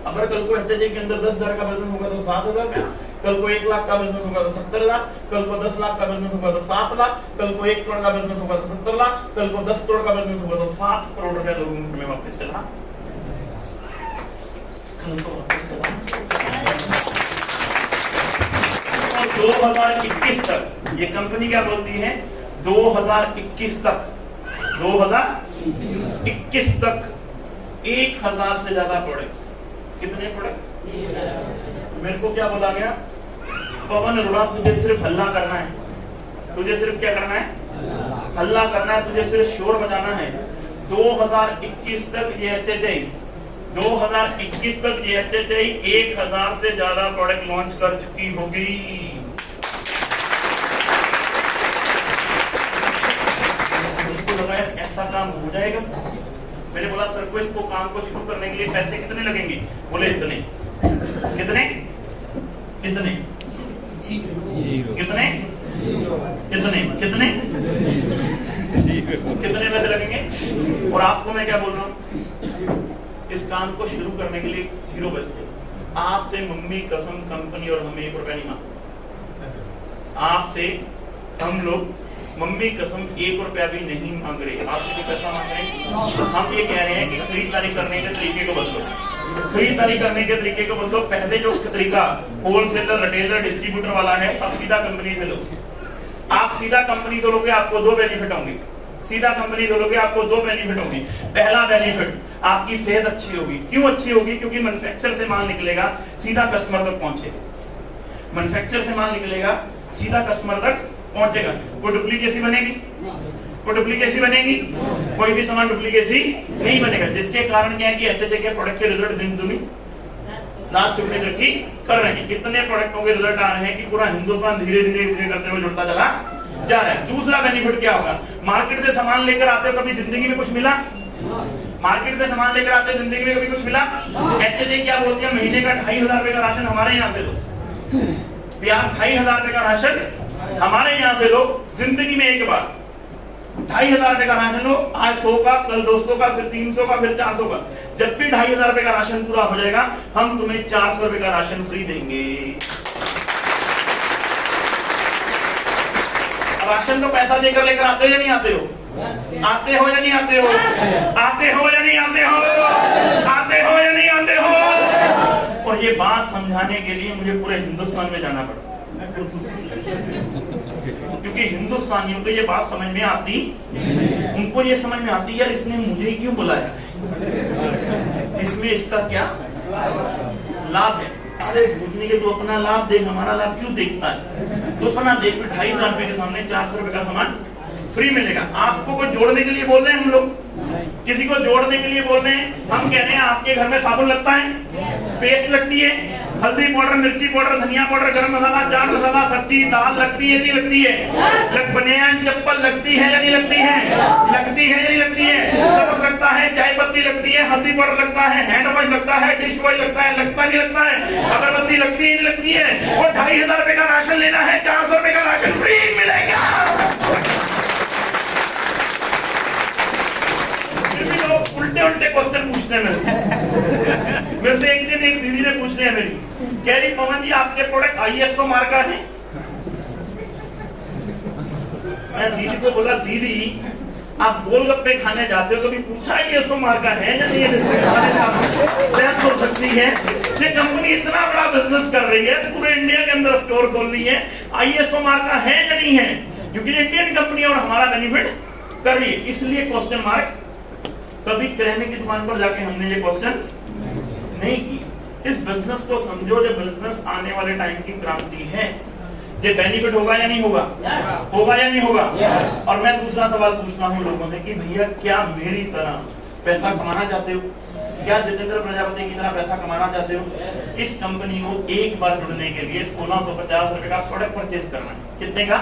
अगर कल को एचएचए के अंदर 10,000 का बिजनेस होगा तो 7,000 रुपया, कल को 1 लाख का बिजनेस होगा तो 70 लाख, कल को 10 लाख का बिजनेस होगा तो 7 लाख, कल को 1 करोड़ का बिजनेस होगा तो 70 लाख, कल को 10 करोड़ का बिजनेस होगा तो 7 करोड़ रुपया लोगों के घर में वापस चला। कल को वापस चला। और 2021 तक ये कंपनी क्या बोलती है, 2021 तक 2021 तक 1000 से ज्यादा प्रोडक्ट्स। कितने प्रोडक्ट? मेरे को क्या बोला गया, पवन अरोड़ा तुझे सिर्फ हल्ला करना है, तुझे सिर्फ क्या करना है, हल्ला करना है, तुझे सिर्फ शोर बजाना है। 2021 तक ये एचएचए 2021 तक ये एचएचए 1000 से ज्यादा प्रोडक्ट लॉन्च कर चुकी होगी। ऐसा काम हो जाएगा? मैंने बोला सर को इसको काम को शुरू करने के लिए पैसे कितने लगेंगे? बोले इतने। कितने? कितने? कितने? कितने? कितने? कितने पैसे लगेंगे? और आपको मैं क्या बोल रहा हूँ, इस काम को शुरू करने के लिए 0 बजे आपसे मम्मी कसम कंपनी और हमें 1 रुपया नहीं मांगते। आपसे हम लोग मम्मी कसम 1 रुपया भी नहीं मांग रहे, आपसे जो पैसा मांग रहे हैं, हम ये कह रहे हैं कि खरीदारी करने के तरीके को बदलो, खरीदारी करने के तरीके को बदलो। पहले जो तरीका होलसेलर, रिटेलर, डिस्ट्रीब्यूटर वाला है, अब सीधा कंपनी से लो। आप सीधा कंपनी से लोगे, आपको 2 बेनिफिट होंगे। सीधा कंपनी से लोगे, आपको 2 बेनिफिट होंगे। पहला बेनिफिट, आपकी सेहत अच्छी होगी। क्यों अच्छी होगी? क्योंकि मैन्युफैक्चर से माल निकलेगा, सीधा कस्टमर तक पहुंचेगा। मैन्युफैक्चर से माल निकलेगा, सीधा कस्टमर तक पहुंचेगा। कोई डुप्लीकेसी बनेगी? कोई डुप्लीकेसी बनेगी? कोई भी सामान डुप्लीकेसी नहीं बनेगा। जिसके कारण क्या है कि एचएचए के प्रोडक्ट के रिजल्ट दिन दुनी रात चुगने तरक्की कर रहे हैं। कितने प्रोडक्टों के रिजल्ट आ रहे हैं कि पूरा हिंदुस्तान धीरे धीरे धीरे करते हुए जुड़ता चला जा रहा है। दूसरा बेनिफिट क्या होगा, मार्केट से सामान लेकर आते हो, कभी जिंदगी में कुछ मिला? मार्केट से सामान लेकर आते हो, जिंदगी में कभी कुछ मिला? एचएचए क्या बोलती है, महीने का 2500 रुपए का राशन हमारे यहाँ से लो। 2500 रुपए का राशन हमारे यहाँ से लो, जिंदगी में एक बार 2500 रुपए का राशन लो। आज 100 का, कल 200 का, फिर 300 का, फिर 400 का। जब भी 2500 रुपए का राशन पूरा हो जाएगा, हम तुम्हें 400 रुपए का राशन फ्री देंगे। राशन तो पैसा देकर लेकर आते हो या नहीं आते हो? आते हो या नहीं आते हो? आते हो या नहीं आते हो? आते हो या नहीं आते हो? और ये बात समझाने के लिए मुझे पूरे हिंदुस्तान में जाना पड़ा, क्योंकि हिंदुस्तानियों को ये बात समझ में आती, उनको ये समझ में आती, यार इसने मुझे क्यों बुलाया, इसमें इसका क्या लाभ है। अरे पूछने के, तो अपना लाभ देख, हमारा लाभ क्यों देखता है? तो अपना देख, 2500 रुपए के सामने 400 रुपए का सामान फ्री मिलेगा। आपको को जोड़ने के लिए बोल रहे हैं हम लोग, किसी को जोड़ने के लिए बोल रहे हैं। हम कह रहे हैं आपके घर में साबुन लगता है, पेस्ट लगती है, हल्दी पाउडर, मिर्ची पाउडर, धनिया पाउडर, गरम मसाला, चाट मसाला, सब्जी, दाल लगती है नहीं लगती है? बनियान चप्पल लगती है या नहीं लगती है? लगती है या नहीं लगती है? सर्फ लगता है, चाय पत्ती लगती है, हल्दी पाउडर लगता है, हैंड वॉश लगता है, डिश वॉश लगता है, लगता नहीं लगता है? अगरबत्ती लगती है नहीं लगती है? और 2500 रुपए का राशन लेना है, 400 रुपए का राशन फ्री मिलेगा। उल्टे उल्टे क्वेश्चन पूछते हैं मेरे से। एक दिन एक दीदी ने पूछ लिया मेरी, कह रही पवन जी आपके प्रोडक्ट आईएसओ मार्का है? मैं दीदी को बोला, दीदी आप गोलगप्पे खाने जाते हो, कभी पूछा आईएसओ मार्का है या नहीं है? हो सकती है ये कंपनी इतना बड़ा बिजनेस कर रही है, पूरे इंडिया के अंदर स्टोर खोल रही है, आईएसओ मार्का है या नहीं है? क्योंकि इंडियन कंपनी और हमारा बेनिफिट कर रही है, इसलिए क्वेश्चन मार्क। कभी किराने की दुकान पर जाके हमने ये क्वेश्चन नहीं की। इस बिजनेस को समझो, जो बिजनेस आने वाले टाइम की क्रांति है। ये बेनिफिट होगा या नहीं होगा? होगा या नहीं होगा? और मैं दूसरा सवाल पूछ रहा हूँ लोगों से कि भैया क्या मेरी तरह पैसा कमाना चाहते हो? क्या जितेंद्र प्रजापति की तरह पैसा कमाना चाहते हो? इस कंपनी को एक बार जुड़ने के लिए 1650 रुपए का प्रोडक्ट परचेज करना है। कितने का?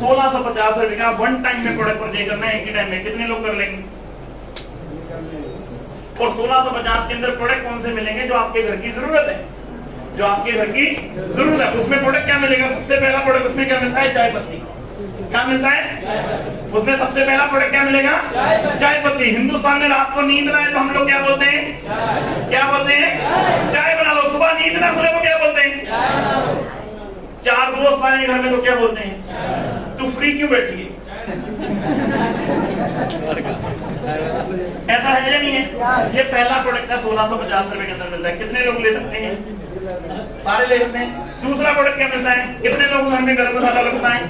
1650 रुपए का वन टाइम में प्रोडक्ट परचेज करना है। एक ही टाइम में कितने लोग कर लेंगे? और 1650 के अंदर प्रोडक्ट कौन से मिलेंगे? जो आपके घर की जरूरत है, जो आपके घर की जरूरत है। उसमें प्रोडक्ट क्या मिलेगा? सबसे पहला प्रोडक्ट उसमें क्या मिलता है? चाय पत्ती। क्या मिलता है? उसमें सबसे पहला प्रोडक्ट क्या मिलेगा? चाय पत्ती। हिंदुस्तान में रात को नींद ना आए तो हम लोग क्या बोलते हैं? क्या बोलते हैं? चाय बना लो। सुबह नींद ना खुले तो क्या बोलते हैं? चार दोस्त आए घर में तो क्या बोलते हैं? तू फ्री क्यों बैठी है? ऐसा है या नहीं है? ये पहला प्रोडक्ट है, 1650 रुपए के अंदर मिलता है। कितने लोग ले सकते हैं? सारे ले सकते हैं। दूसरा प्रोडक्ट क्या मिलता है? कितने लोग घर में गरम मसाला लगता है?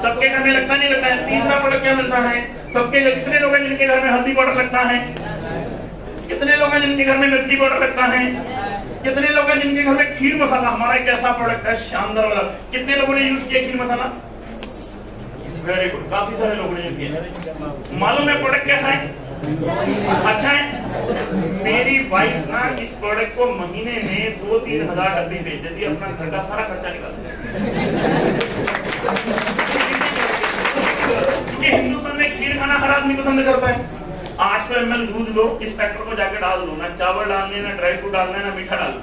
सबके घर में लगता नहीं लगता है। तीसरा प्रोडक्ट क्या मिलता है? सबके कितने लोग हैं जिनके घर में हल्दी पाउडर लगता है? कितने लोग हैं जिनके घर में मिर्ची पाउडर लगता है? कितने लोग हैं जिनके घर में खीर मसाला, हमारा एक ऐसा प्रोडक्ट है शानदार वाला, कितने लोगों ने यूज किया खीर मसाला? वेरी गुड, काफी सारे लोगों ने यूज किया। मालूम है प्रोडक्ट कैसा है? अच्छा है। मेरी वाइफ ना इस प्रोडक्ट को महीने में 2-3 हजार डब्बे बेच देती है, अपना घर का सारा खर्चा निकालती है। क्योंकि हिंदुस्तान में खीर खाना हर आदमी पसंद करता है। 800 ml दूध लो, इस पैकेट को जाके डाल दो, ना चावल डालने, ना ड्राई फ्रूट डालना, ना मीठा डालो।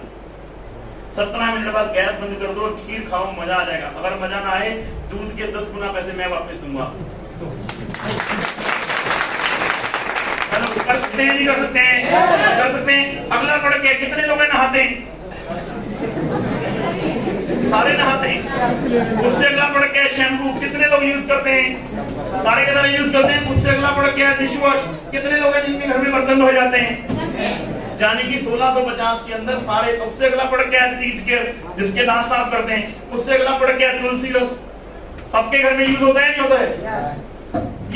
17 मिनट बाद गैस बंद कर दो और खीर खाओ, मजा आ जाएगा। अगर मजा ना आए, दूध के 10 गुना पैसे मैं वापस दूंगा। कर सकते हैं नहीं कर सकते हैं? कर सकते हैं। अगला प्रोडक्ट है, कितने लोग नहाते हैं? सारे नहाते हैं। उससे अगला प्रोडक्ट क्या है? शैम्पू। कितने लोग यूज करते हैं? सारे के सारे यूज करते हैं। उससे अगला प्रोडक्ट क्या है? Dish wash. कितने लोग हैं जिनके घर में बर्तन धोए जाते हैं? यानी कि 1650 के अंदर सारे। उससे अगला प्रोडक्ट क्या है? टीथ केयर, जिसके दांत साफ करते हैं। उससे अगला प्रोडक्ट क्या है? तुलसी रस। सबके घर में यूज होता है नहीं होता है?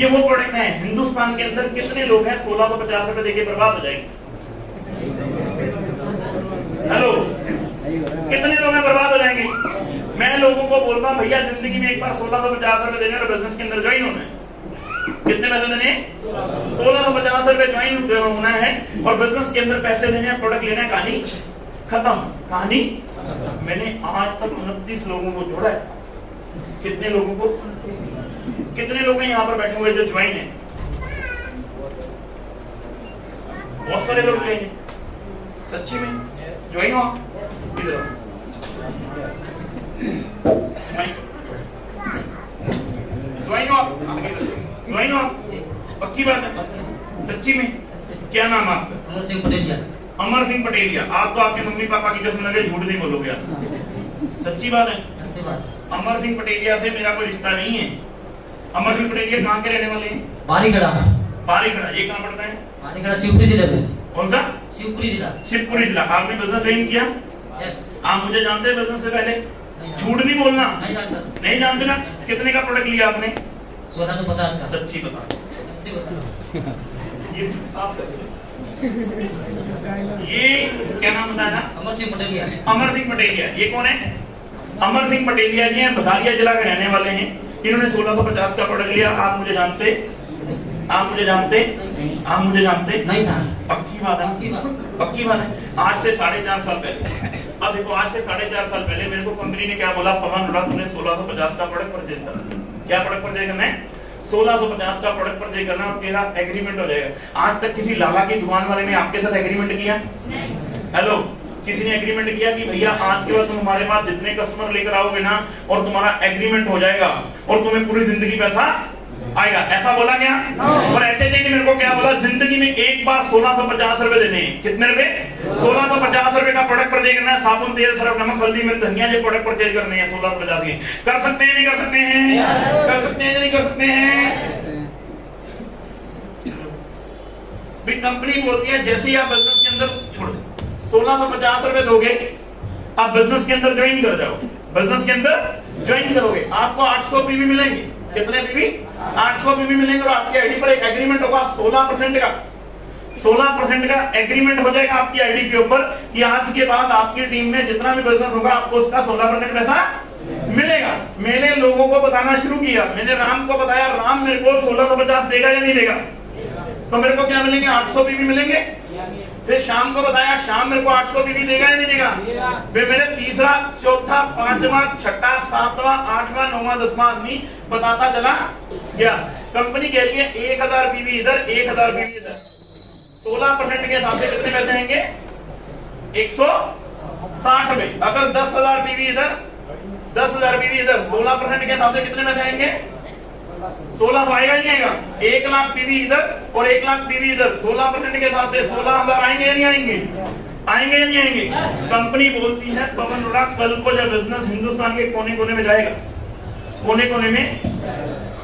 ये वो प्रोडक्ट है। हिंदुस्तान के अंदर कितने लोग हैं 1650 रुपए देके बर्बाद हो जाएंगे? हेलो, कितने लोग हैं बर्बाद हो जाएंगे? मैं लोगों को बोलता हूं भैया जिंदगी में एक बार 1650 रुपए देने और बिजनेस के अंदर ज्वाइन होना है। कितने पैसे देने? 1650 रुपए ज्वाइन होना है और बिजनेस के अंदर पैसे देने हैं, प्रोडक्ट लेना है। कहानी खत्म। कहानी मैंने आज तक 29 लोगों को जोड़ा है। कितने लोगों को? कितने लोग हैं यहाँ पर बैठे हुए जो ज्वाइन है? बहुत सारे लोग ज्वाइन हैं। सच्ची में ज्वाइन हो? इधर ज्वाइन हो? ज्वाइन हो? पक्की बात है? सच्ची में? क्या नाम है आपका? अमर सिंह पटेलिया। अमर सिंह पटेलिया। आप तो आपके मम्मी पापा की कसम लगे झूठ नहीं बोलोगे आप। सच्ची बात है? सच्ची बात। अमर सिंह पटेलिया से मेरा कोई रिश्ता नहीं है। अमर सिंह पटेलिया कहाँ के रहने वाले हैं? बारीखड़ा। बारीखड़ा। ये कहाँ पड़ता है? बारीखड़ा शिवपुरी जिले में। कौन सा? शिवपुरी जिला। शिवपुरी जिला। आपने बिजनेस ज्वाइन किया? यस। आप मुझे जानते हैं बिजनेस से पहले? झूठ नहीं बोलना। नहीं जानता। नहीं जानते ना? कितने का प्रोडक्ट लिया आपने? 1650 का। सच्ची बता। सच्ची बता। ये साफ कर। ये क्या नाम बताया ना? अमर सिंह पटेलिया। अमर सिंह पटेलिया। ये कौन है? अमर सिंह पटेलिया जी हैं, बधारिया जिला के रहने वाले हैं। इन्होंने 1650 का प्रोडक्ट लिया। आप मुझे जानते? आप मुझे जानते? आप मुझे जानते? नहीं था। पक्की बात है? पक्की बात है। आज से 4.5 साल पहले, अब देखो आज से 4.5 साल पहले मेरे को कंपनी ने क्या बोला? पवन उड़ा तूने 1650 का प्रोडक्ट परचेज करना। क्या प्रोडक्ट परचेज करना है? 1650 का प्रोडक्ट परचेज करना और तेरा एग्रीमेंट हो जाएगा। आज तक किसी लाला की दुकान वाले ने आपके साथ एग्रीमेंट किया? हेलो, किसी ने एग्रीमेंट किया कि भैया आज के बाद तुम हमारे पास जितने कस्टमर लेकर आओगे ना और तुम्हारा एग्रीमेंट हो जाएगा और तुम्हें पूरी जिंदगी पैसा आएगा? ऐसा बोला क्या? और ऐसे नहीं कि मेरे को क्या बोला? जिंदगी में एक बार 1650 रुपए देने हैं। कितने रुपए? 1650 रुपए का प्रोडक्ट परचेज करना है। साबुन, तेल, सरफ, नमक, हल्दी, मिर्च, धनिया, ये प्रोडक्ट परचेज करने हैं 1650 के। कर सकते हैं नहीं कर सकते हैं? कर सकते हैं नहीं कर सकते हैं? कंपनी बोलती है जैसे ही आप बिजनेस के अंदर छोड़ दे 1650 रुपए दोगे, आप बिजनेस के अंदर ज्वाइन कर जाओगे। बिजनेस के अंदर ज्वाइन करोगे, आपको 800 पीवी मिलेंगे। कितने पीवी? 800 पीवी मिलेंगे और आपकी आईडी पर एक एग्रीमेंट होगा 16% का। 16% का एग्रीमेंट हो जाएगा आपकी आईडी के ऊपर कि आज के बाद आपकी टीम में जितना भी बिजनेस होगा आपको उसका 16% पैसा मिलेगा। मैंने लोगों को बताना शुरू किया। मैंने राम को बताया, राम मेरे को 1650 देगा या नहीं देगा? तो मेरे को क्या मिलेंगे? 800 पीवी मिलेंगे। फिर शाम को बताया शाम मेरे को 800 बीवी देगा या नहीं देगा? फिर मेरे तीसरा, चौथा, पांचवा, छठा, सातवां, आठवां, नौवां, 10वां आदमी बताता चला गया। कंपनी कह रही है 1000 बीवी इधर, 1000 बीवी इधर, 16% के हिसाब से कितने पैसे आएंगे? 160 में। अगर 10,000 बीवी इधर, 10,000 बीवी इधर, 16% के हिसाब से कितने पैसे आएंगे? 16 तो आएगा ही नहीं आएगा। 1 लाख बीवी इधर और 1 लाख बीवी इधर, 16% के हिसाब से 16,000 आएंगे या नहीं आएंगे? आएंगे या नहीं आएंगे? कंपनी बोलती है पवन अरोड़ा कल को जब बिजनेस हिंदुस्तान के कोने कोने में जाएगा, कोने कोने में,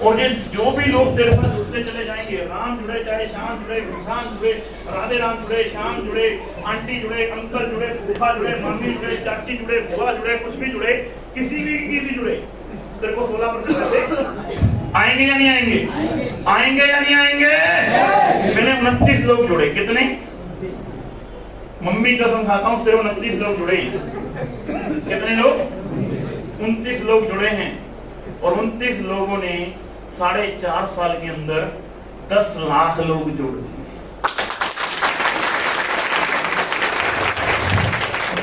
और ये जो भी लोग तेरे साथ जुड़ते चले जाएंगे, राम जुड़े, चाहे श्याम जुड़े, घुसान जुड़े, राधे राम जुड़े, श्याम जुड़े, आंटी जुड़े, अंकल जुड़े, फूफा जुड़े, मामी जुड़े, चाची जुड़े, बुआ जुड़े, कुछ भी जुड़े, किसी भी जुड़े, तेरे को 16% पैसे आएंगे या नहीं आएंगे? आएंगे या नहीं आएंगे? मैंने 29 लोग जुड़े। कितने? मम्मी कसम खाता हूं सिर्फ 29 लोग जुड़े हैं। कितने लोग? 29 लोग जुड़े हैं। और 29 लोगों ने 4.5 साल के अंदर 10 लाख लोग जोड़ दिए।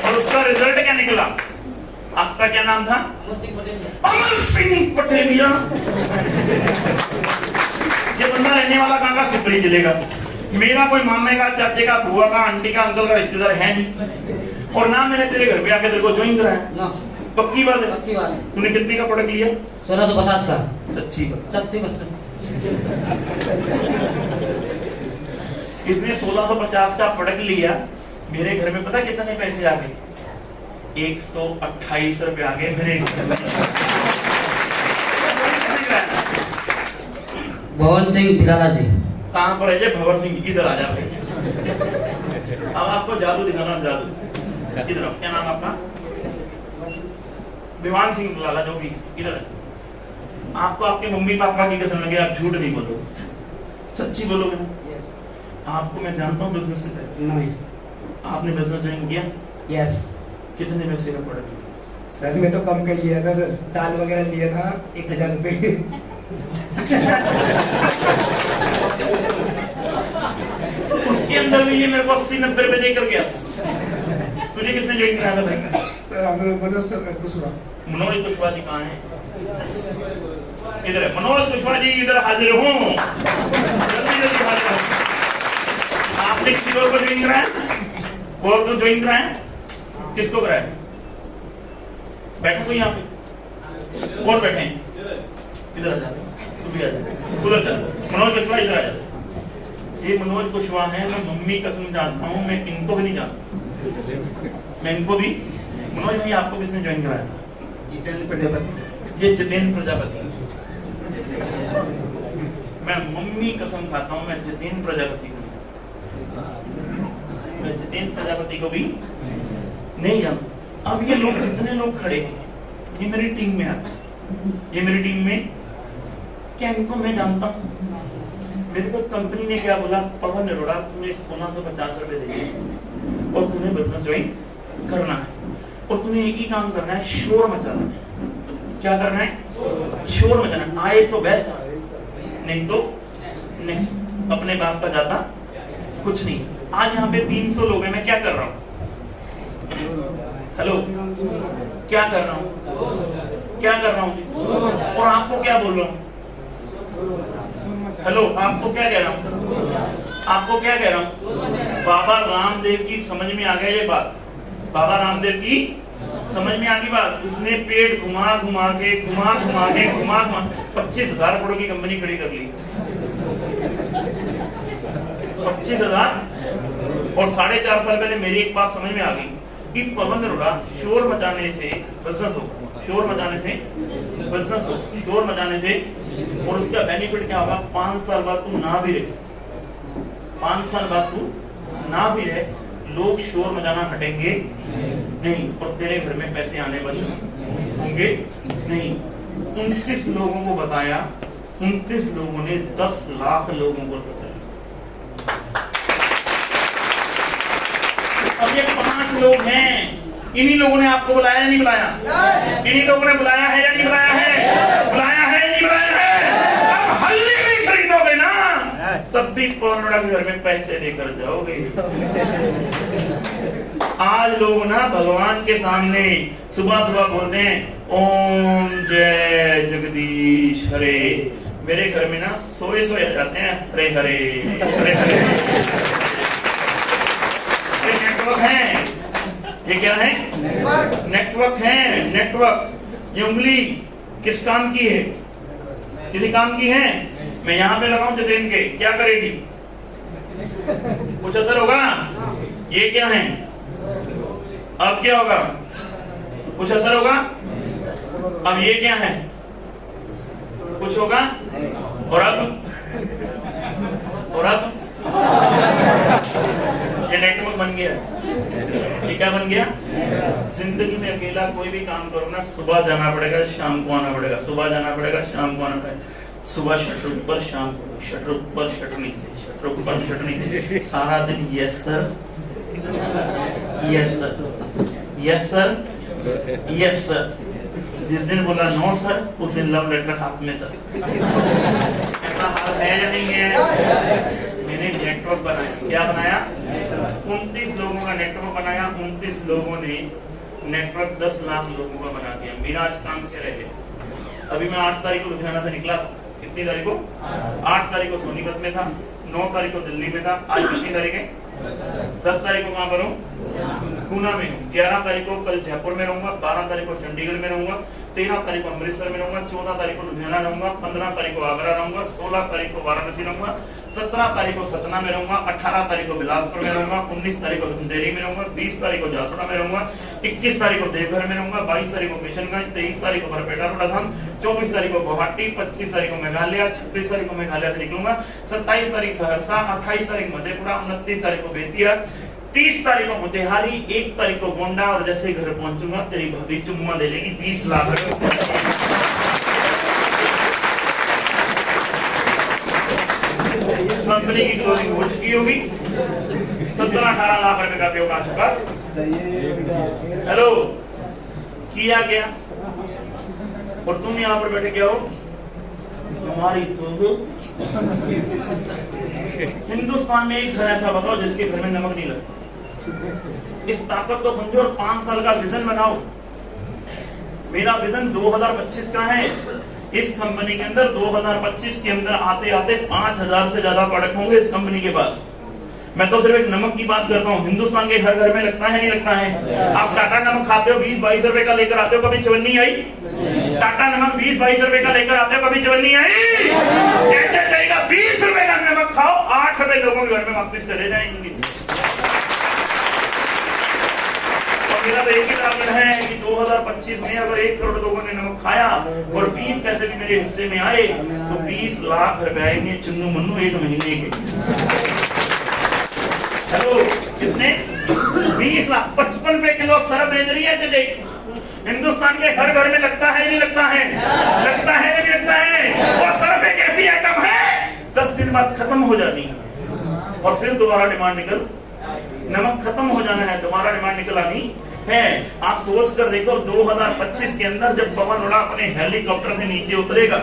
और उसका रिजल्ट क्या निकला? आपका क्या नाम था? अमर सिंह पटेलिया। ये बंदा रहने वाला कहाँ का? सिपरी जिले का। मेरा कोई मामे का, चाचे का, बुआ का, आंटी का, अंकल का रिश्तेदार है नहीं। और ना मैंने तेरे घर पे आके तेरे को ज्वाइन कराया। पक्की बात है? पक्की बात है। तूने कितने का प्रोडक्ट लिया? 1650 का। सच्ची बता। सच्ची बात। इसने 1650 का प्रोडक्ट लिया। मेरे घर में पता कितने पैसे आ गए? 128 रुपए आ गए मेरे। भवन सिंह बिलाला जी। कहाँ पर है ये भवर सिंह? इधर आ जा भाई। अब आपको जादू दिखाना, जादू। इधर आओ। क्या नाम आपका? विमान सिंह बिलाला, जो भी। इधर आपको आपके मम्मी पापा की कसम लगे आप झूठ नहीं बोलो, सच्ची बोलोगे ना? आपको मैं जानता हूँ बिजनेस से पहले। नहीं। आपने बिजनेस ज्वाइन किया? यस। कितने पैसे का प्रोडक्ट? सर मैं तो कम कर लिया था सर, दाल वगैरह लिया था 1000 रुपए। उसके अंदर भी ये मेरे को 80-90 रुपए देकर गया। तुझे किसने ज्वाइन कराया था भाई? सर हमें मनोज सर का कुछ हुआ। मनोज कुशवाहा जी कहाँ हैं? इधर है मनोज कुशवाहा जी, इधर हाजिर हूँ। जल्दी जल्दी हाजिर हूँ। आपने किसी और को ज्वाइन कराया? और तो ज्वाइन कराया? किसको कराया? बैठो कोई यहाँ पे। और बैठे हैं? इधर आ जा। तू भी आ जा। उधर जा। मनोज कुशवाहा इधर आ जा। ये मनोज कुशवाहा है। मैं मम्मी कसम जानता हूँ, मैं इनको भी नहीं जानता। मैं इनको भी। मनोज भाई आपको किसने ज्वाइन कराया था? जितेंद्र प्रजापति। ये जितेंद्र प्रजापति। मैं मम्मी कसम खाता हूँ, मैं जितेंद्र प्रजापति को मैं जितेंद्र प्रजापति को भी नहीं जानता। अब ये लोग जितने लोग खड़े हैं, ये मेरी टीम में आते हैं। ये मेरी टीम में क्या इनको मैं जानता हूँ? मेरे को कंपनी ने क्या बोला? पवन अरोड़ा तुम्हें 1650 रुपए देंगे और तुम्हें बिजनेस ज्वाइन करना है और तुम्हें एक ही काम करना है, शोर मचाना है। क्या करना है? शोर मचाना। आए तो बेस्ट, नहीं तो नेक्स्ट। अपने बाप का जाता कुछ नहीं। आज यहाँ पे 300 लोग हैं। मैं क्या कर रहा हूँ? हेलो, क्या कर रहा हूँ? क्या कर रहा हूँ? और आपको क्या बोल रहा हूँ? हेलो, आपको क्या कह रहा हूँ? आपको क्या कह रहा हूँ? बाबा रामदेव की समझ में आ गया ये बात? बाबा रामदेव की समझ में आ गई बात? उसने पेट घुमा घुमा के 25,000 करोड़ की कंपनी खड़ी कर ली। 25,000। और 4.5 साल पहले मेरी एक बात समझ में आ गई कि पवन अरोड़ा शोर मचाने से बिजनेस हो, शोर मचाने से बिजनेस हो, शोर मचाने से। और उसका बेनिफिट क्या होगा? 5 साल बाद तू ना भी रहे, 5 साल बाद तू ना भी रहे, लोग शोर मचाना हटेंगे नहीं और तेरे घर में पैसे आने बंद होंगे नहीं। 29 लोगों को बताया, 29 लोगों ने 10 लाख लोगों को बताया। अब ये 5 लोग हैं। इन्हीं लोगों ने आपको बुलाया या नहीं बुलाया? इन्हीं लोगों ने बुलाया है या नहीं बुलाया है? बुलाया है या नहीं बुलाया है? अब हल्दी भी खरीदोगे ना, तब भी भी पौनोड़ा के घर में पैसे देकर जाओगे। आज लोग ना भगवान के सामने सुबह सुबह बोलते हैं ओम जय जगदीश हरे। मेरे घर में ना सोए सोए जाते हैं हरे हरे हरे हरे। ये नेटवर्क है, ये क्या है? नेटवर्क है, नेटवर्क। ये उंगली किस काम की है? किसी काम की है? मैं यहाँ पे लगाऊं जतेन के, क्या करेगी? कुछ असर होगा? ये क्या है? अब क्या होगा? कुछ असर होगा? अब ये क्या है? कुछ होगा? और अब ये नेटवर्क बन गया। ये क्या बन गया? जिंदगी में अकेला कोई भी काम करो ना, सुबह जाना पड़ेगा, शाम को आना पड़ेगा, सुबह जाना पड़ेगा, शाम को आना पड़ेगा। सुबह शटर ऊपर, शाम को शटर ऊपर, शटर नीचे, शटर ऊपर, शटर नीचे, सारा दिन yes sir, yes sir, yes sir, yes sir. जिस दिन बोला नो सर, उस दिन लव लेटर हाथ में सर। ऐसा हाल है या नहीं है? मैंने नेटवर्क बनाया। क्या बनाया? 29 लोगों का नेटवर्क बनाया। 29 लोगों ने नेटवर्क 10 लाख लोगों का बना दिया। मेरा आज काम क्या रह गया? अभी मैं 8 तारीख को लुधियाना से निकला। कितनी तारीख को? 8 तारीख को सोनीपत में था, 9 तारीख को दिल्ली में था। आज कितनी तारीख है? 10 तारीख को कहाँ पर हूँ? पूना में हूँ। 11 तारीख को कल जयपुर में रहूंगा, 12 तारीख को चंडीगढ़ में रहूंगा, 13 तारीख को अमृतसर में रहूंगा, 14 तारीख को लुधियाना रहूंगा, 15 तारीख को आगरा रहूंगा, 16 तारीख को वाराणसी रहूंगा, 17 तारीख को सतना में रहूंगा, 18 तारीख को बिलासपुर में रहूंगा, 19 तारीख को धनदेरी में रहूंगा, 20 तारीख को जासोड़ा में रहूंगा, 21 तारीख को देवघर में रहूंगा, 22 तारीख को किशनगंज, 23 तारीख को बरपेटा रोडाधाम, 24 तारीख को गुवाहाटी, 25 तारीख को मेघालय, 26 तारीख को मेघालय से निकलूंगा, 27 तारीख सहरसा, 28 तारीख मधेपुरा, 29 तारीख को बेतिया, 30 तारीख को मोतिहारी, 1 तारीख को गोंडा। और जैसे घर पहुंचूंगा तेरी भाभी चुम्मा ले लेगी 20 लाख। कंपनी की क्लोजिंग हो चुकी होगी, 17-18 लाख रुपए का उपयोग आ चुका। हेलो, किया गया और तुम यहाँ पर बैठे क्या हो? हमारी तो हिंदुस्तान में एक घर ऐसा बताओ जिसके घर में नमक नहीं लगता। इस ताकत को समझो और 5 साल का विजन बनाओ। मेरा विजन 2025 का है। इस कंपनी के अंदर 2025 के अंदर आते आते 5000 से ज्यादा प्रोडक्ट होंगे इस कंपनी के पास। मैं तो सिर्फ एक नमक की बात करता हूँ। हिंदुस्तान के घर घर में लगता है नहीं लगता है? आप टाटा नमक खाते हो, 20-22 रुपए का लेकर आते हो, कभी चवन्नी आई? टाटा नमक 20-22 रुपए का लेकर आते हो, कभी चवन्नी आई? कैसे जाएगा? 20 रुपए का नमक खाओ, 8 रुपए लोगों के घर में वापस चले जाएंगे। मेरा तो एक ही टारगेट है कि 2025 में अगर 1 करोड़ लोगों ने नमक खाया और 20 पैसे भी मेरे हिस्से में आए तो 20 लाख रुपए आएंगे चुन्नू मुन्नू 1 महीने के। हेलो, कितने? 20 लाख। 55 रुपए किलो सर बेच रही है चले। हिंदुस्तान के हर घर में लगता है नहीं लगता है? लगता है नहीं लगता है? और सरफ एक ऐसी आइटम है 10 दिन बाद खत्म हो जाती है और फिर दोबारा डिमांड निकल। नमक खत्म हो जाना है, दोबारा डिमांड निकल आनी है। आप सोच कर देखो 2025 के अंदर जब पवन उड़ा अपने हेलीकॉप्टर से नीचे उतरेगा,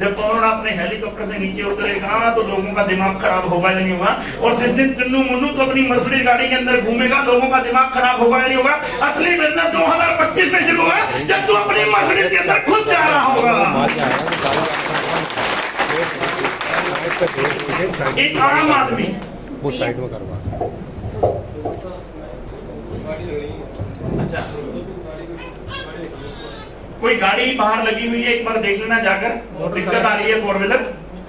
जब पवन उड़ा अपने हेलीकॉप्टर से नीचे उतरेगा तो लोगों का दिमाग खराब होगा या नहीं होगा? और जिस दिन चुन्नू मुन्नू तो अपनी मर्सिडीज गाड़ी के अंदर घूमेगा लोगों का दिमाग खराब होगा या नहीं होगा? असली बिजनेस 2025 में शुरू हुआ जब तू अपनी मर्सिडीज के अंदर खुद जा रहा होगा। एक आम आदमी वो साइड में करवा। अच्छा, कोई गाड़ी बाहर लगी हुई है, एक बार देख लेना जाकर। दिक्कत आ रही है 4 व्हीलर?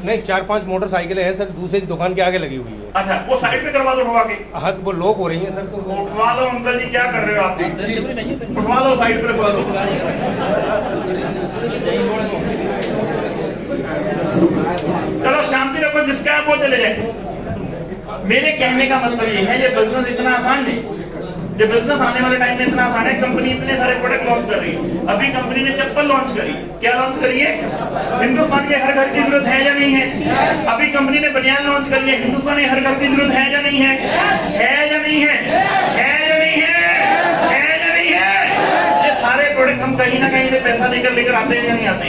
नहीं, 4-5 मोटरसाइकिलें हैं सर, दूसरी दुकान के आगे लगी हुई है। अच्छा, वो साइड पे करवा दो उठवा के। हाँ, तो वो लॉक हो रही है सर। तो उठवा लो अंकल जी, क्या कर रहे हो आप? उठवा लो, साइड पे रखवा दो। चलो शांति रखो, जिसका है वो चले जाए। मेरे कहने का मतलब ये है, ये बिजनेस इतना आसान नहीं। ये बिजनेस आने वाले टाइम में इतना आसान है। कंपनी इतने सारे प्रोडक्ट लॉन्च कर रही है। अभी कंपनी ने चप्पल लॉन्च करी। क्या लॉन्च करी है? हिंदुस्तान के हर घर की जरूरत है या नहीं है? अभी कंपनी ने बनियान लॉन्च करी है। हिंदुस्तान के हर घर की जरूरत है या नहीं है? है या नहीं है? है या नहीं है? है या नहीं है? ये सारे प्रोडक्ट हम कहीं ना कहीं से पैसा लेकर आते हैं या नहीं आते?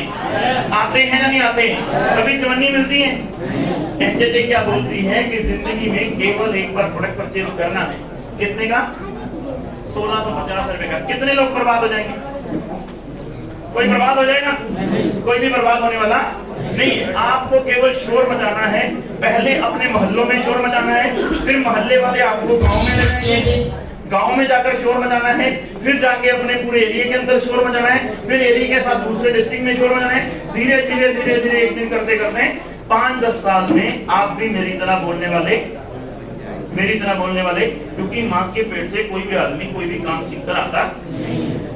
आते हैं या नहीं आते? कभी चवन्नी मिलती है? एचएटी क्या बोलती है कि जिंदगी में केवल एक बार प्रोडक्ट परचेज करना है। कितने का? 1650 रुपए का। कितने लोग बर्बाद हो जाएंगे? कोई बर्बाद हो जाएगा? कोई भी बर्बाद होने वाला नहीं। आपको केवल शोर मचाना है। पहले अपने मोहल्लों में शोर मचाना है, फिर मोहल्ले वाले आपको गांव में लगाएंगे, गांव में जाकर शोर मचाना है, फिर जाके अपने पूरे एरिया के अंदर शोर मचाना है, फिर एरिया के साथ दूसरे डिस्ट्रिक्ट में शोर मचाना है। धीरे धीरे धीरे धीरे एक दिन करते करते 5-10 साल में आप भी मेरी तरह बोलने वाले, क्योंकि माँ के पेट से कोई भी आदमी कोई भी काम सीख कर आता।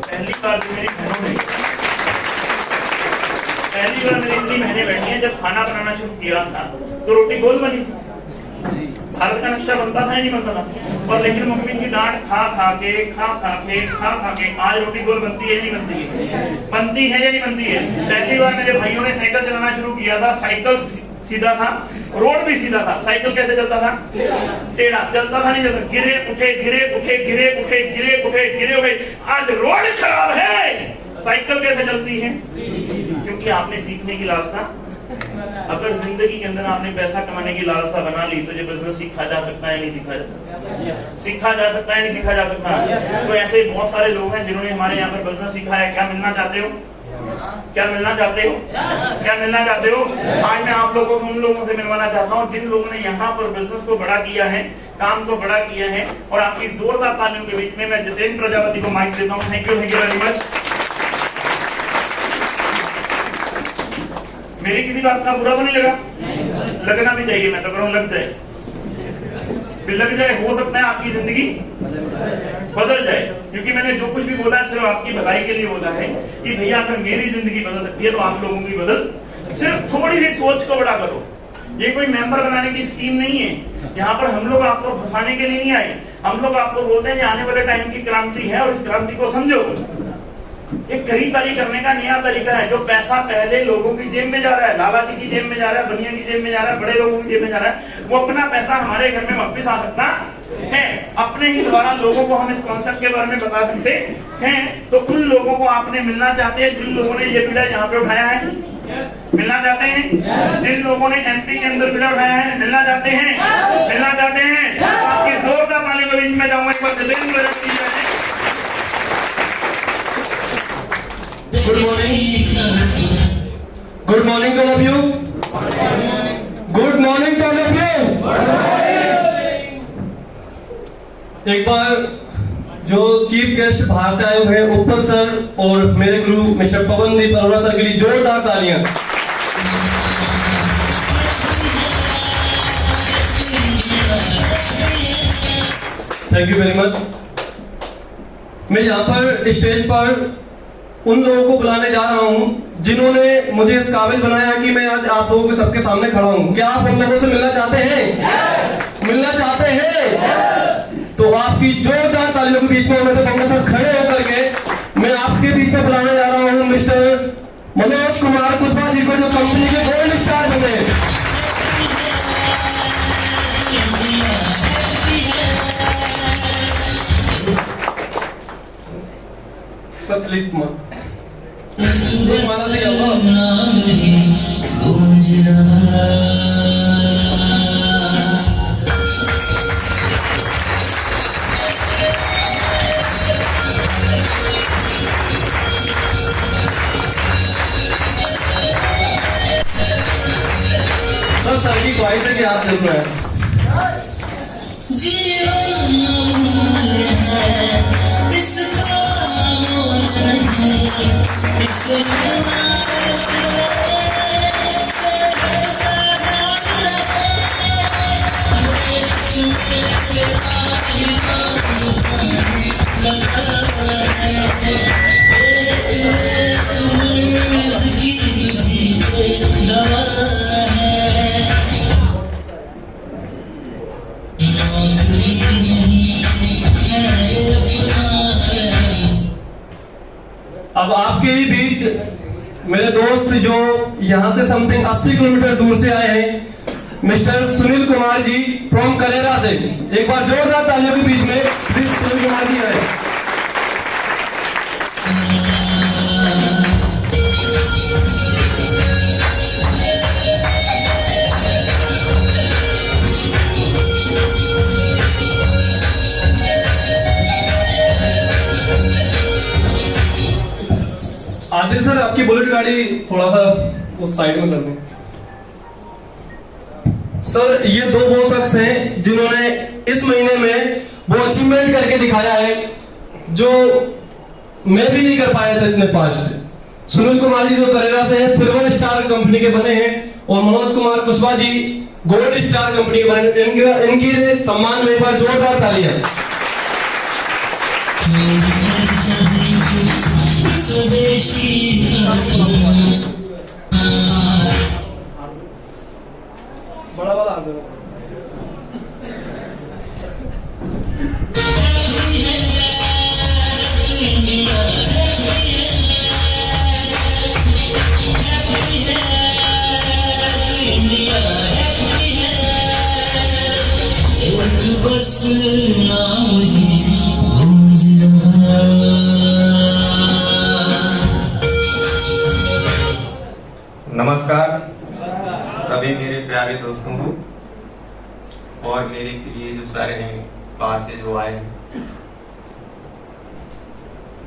पहली बार मेरी बहनों ने इतनी बहनें बैठी हैं, जब खाना बनाना शुरू किया था तो रोटी गोल बनी। भारत का नक्शा बनता था या नहीं बनता था? और लेकिन मम्मी की डांट खा खा के आज रोटी गोल बनती है या नहीं बनती है? बनती है या नहीं बनती है? पहली बार मेरे भाइयों ने साइकिल चलाना शुरू किया था, साइकिल सीधा था, रोड भी सीधा था। साइकिल कैसे चलता था? टेढ़ा चलता था, नहीं चलता। गिरे उठे। आज रोड खराब है, साइकिल कैसे चलती है? क्योंकि आपने सीखने की लालसा, अगर जिंदगी के अंदर आपने पैसा कमाने की लालसा बना ली तो ये बिजनेस सीखा जा सकता है नहीं सीखा जा सकता? सीखा जा सकता है नहीं सीखा जा सकता? तो ऐसे बहुत सारे लोग हैं जिन्होंने हमारे यहाँ पर बिजनेस सीखा है। क्या मिलना चाहते हो? आज मैं आप लोगों को उन लोगों से मिलवाना चाहता हूँ जिन लोगों ने यहाँ पर बिजनेस को बड़ा किया है, काम को बड़ा किया है। और आपकी जोरदार तालियों के बीच में मैं जितेंद्र प्रजापति को माइक देता हूँ। Thank you very much. मेरी किसी बात का बुरा तो नहीं लगा? लगना भी चाहिए, मैं तो कह रहा हूं लग जाए, हो सकता है आपकी जिंदगी बदल जाए। क्योंकि मैंने जो कुछ भी बोला है सिर्फ आपकी भलाई के लिए बोला है कि भैया अगर मेरी जिंदगी बदल सकती है तो आप लोगों की बदल। सिर्फ थोड़ी सी सोच को बड़ा करो। ये कोई मेंबर बनाने की स्कीम नहीं है। यहाँ पर हम लोग आपको फंसाने के लिए नहीं आए। हम लोग आपको बोलते हैं आने वाले टाइम की क्रांति है और इस क्रांति को समझो। एक खरीदारी करने का नया तरीका है। जो पैसा पहले लोगों की जेब में जा रहा है, लाला जी की जेब में जा रहा है, बनिया की जेब में जा रहा है, बड़े लोगों की जेब में जा रहा है, वो अपना पैसा हमारे घर में वापस आ सकता है। अपने ही द्वारा लोगों को हम इस कॉन्सेप्ट के बारे में बता सकते हैं। तो उन लोगों को आपने मिलना चाहते हैं जिन लोगों ने ये पीड़ा यहाँ पे उठाया है? मिलना चाहते हैं? जिन लोगों ने एमपी के अंदर पीड़ा उठाया है मिलना चाहते हैं? आपकी जोरदार तालियों के बीच में जाऊंगा एक बार। Good morning to all of you. Good morning to all of you. एक बार जो चीफ गेस्ट बाहर से आए हुए हैं उत्पल सर और मेरे गुरु मिस्टर पवनदीप अरोड़ा सर के लिए जोरदार तालियां। Thank you very much. मैं यहाँ पर स्टेज पर उन लोगों को बुलाने जा रहा हूं जिन्होंने मुझे इस काबिल बनाया कि मैं आज आप लोगों के सबके सामने खड़ा हूं। क्या आप उन लोगों से मिलना चाहते हैं? मिलना चाहते हैं? तो आपकी जोरदार तालियों के बीच में मैं तो सर खड़े होकर के मैं आपके बीच में बुलाने जा रहा हूं मिस्टर मनोज कुमार कुशवाहा जी को, जो कंपनी के गोल्ड स्टार बने। सर प्लीज माला से क्या हुआ? सर की ख्वाहिश है कि आप जरूर है। अब आपके ही बीच मेरे दोस्त जो यहाँ से समथिंग 80 किलोमीटर दूर से आए हैं, मिस्टर सुनील कुमार जी फ्रॉम करेरा से। एक बार जोरदार तालियों के बीच में प्लीज सुनील कुमार जी आए। गाड़ी थोड़ा सा उस साइड में कर दें। सर ये दो वो शख्स हैं जिन्होंने इस महीने में वो अचीवमेंट करके दिखाया है जो मैं भी नहीं कर पाया था इतने फास्ट। सुनील कुमार जी जो करेरा से है सिल्वर स्टार कंपनी के बने हैं और Manoj Kumar Kushwaha ji gold star company के बने। इनके सम्मान में एक बार जोरदार तालियां। बड़ा वाला आ गया। नमस्कार सभी मेरे प्यारे दोस्तों को और मेरे प्रिय जो सर हैं बाहर से जो आए हैं,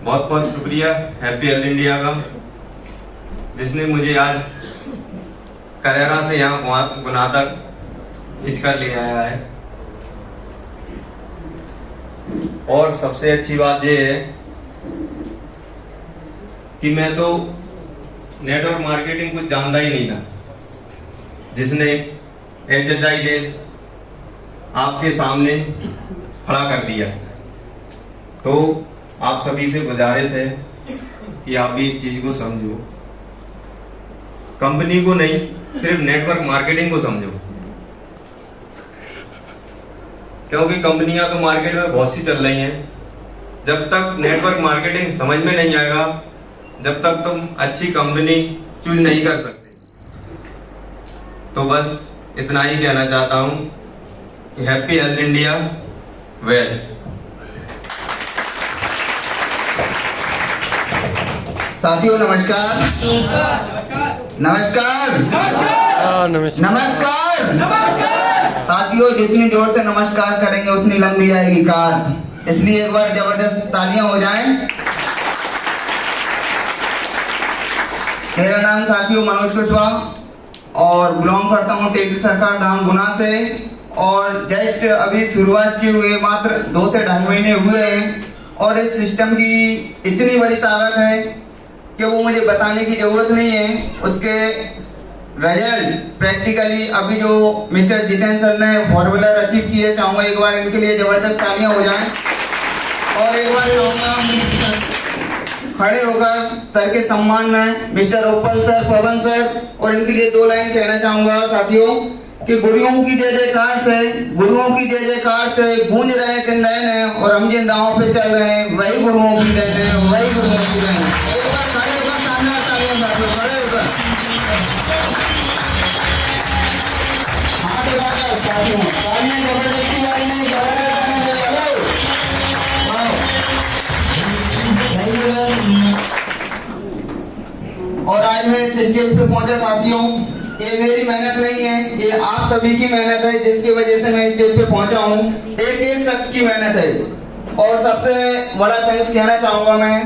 बहुत बहुत शुक्रिया हैप्पी हेल्थ इंडिया का जिसने मुझे आज करेरा से यहाँ गुना तक खींच कर ले आया है। और सबसे अच्छी बात यह है कि मैं तो नेटवर्क मार्केटिंग कुछ जानता ही नहीं था, जिसने HHI डेज आपके सामने खड़ा कर दिया। तो आप सभी से गुजारिश है कि आप भी इस चीज को समझो, कंपनी को नहीं सिर्फ नेटवर्क मार्केटिंग को समझो, क्योंकि कंपनियां तो मार्केट में बहुत सी चल रही हैं। जब तक नेटवर्क मार्केटिंग समझ में नहीं आएगा, जब तक तुम अच्छी कंपनी चूज नहीं कर सकते। तो बस इतना ही कहना चाहता हूं कि हैप्पी हेल्थ इंडिया वेल। साथियों नमस्कार। नमस्कार नमस्कार। साथियों जितनी जोर से नमस्कार करेंगे उतनी लंबी आएगी कार, इसलिए एक बार जबरदस्त तालियां हो जाएं। मेरा नाम साथियों मनोज कुशवाहा और बिलोंग करता हूँ टेकरी सरकार धाम गुना से। और जस्ट अभी शुरुआत किए हुए मात्र 2 से 2.5 महीने हुए हैं और इस सिस्टम की इतनी बड़ी ताकत है कि वो मुझे बताने की जरूरत नहीं है। उसके रिजल्ट प्रैक्टिकली अभी जो मिस्टर जितेंद्र सर ने फॉर्मूला अचीव किए, चाहूँगा एक बार इनके लिए जबरदस्त तालियां हो जाएं। और एक बार चाहूँगा खड़े होकर सर के सम्मान में मिस्टर ओपल सर, पवन सर और इनके लिए 2 लाइन कहना चाहूँगा साथियों कि गुरुओं की जय जयकार से, गुरुओं की जय जयकार से गूंज रहे दिन नयन है और हम जिन राहों पे चल रहे हैं वही गुरुओं की देन है, वही गुरुओं की देन है। एक बार खड़े होकर शानदार तालियां साथियों, खड़े होकर हाथ उठाकर साथियों, तालियां जबरदस्ती वाली नहीं, जबरदस्त और आज मैं इस स्टेज पे पहुंचा साथियों, ये मेरी मेहनत नहीं है, ये आप सभी की मेहनत है जिसकी वजह से मैं इस स्टेज पे पहुंचा हूँ। एक शख्स की मेहनत है। और सबसे बड़ा थैंक्स कहना चाहूँगा मैं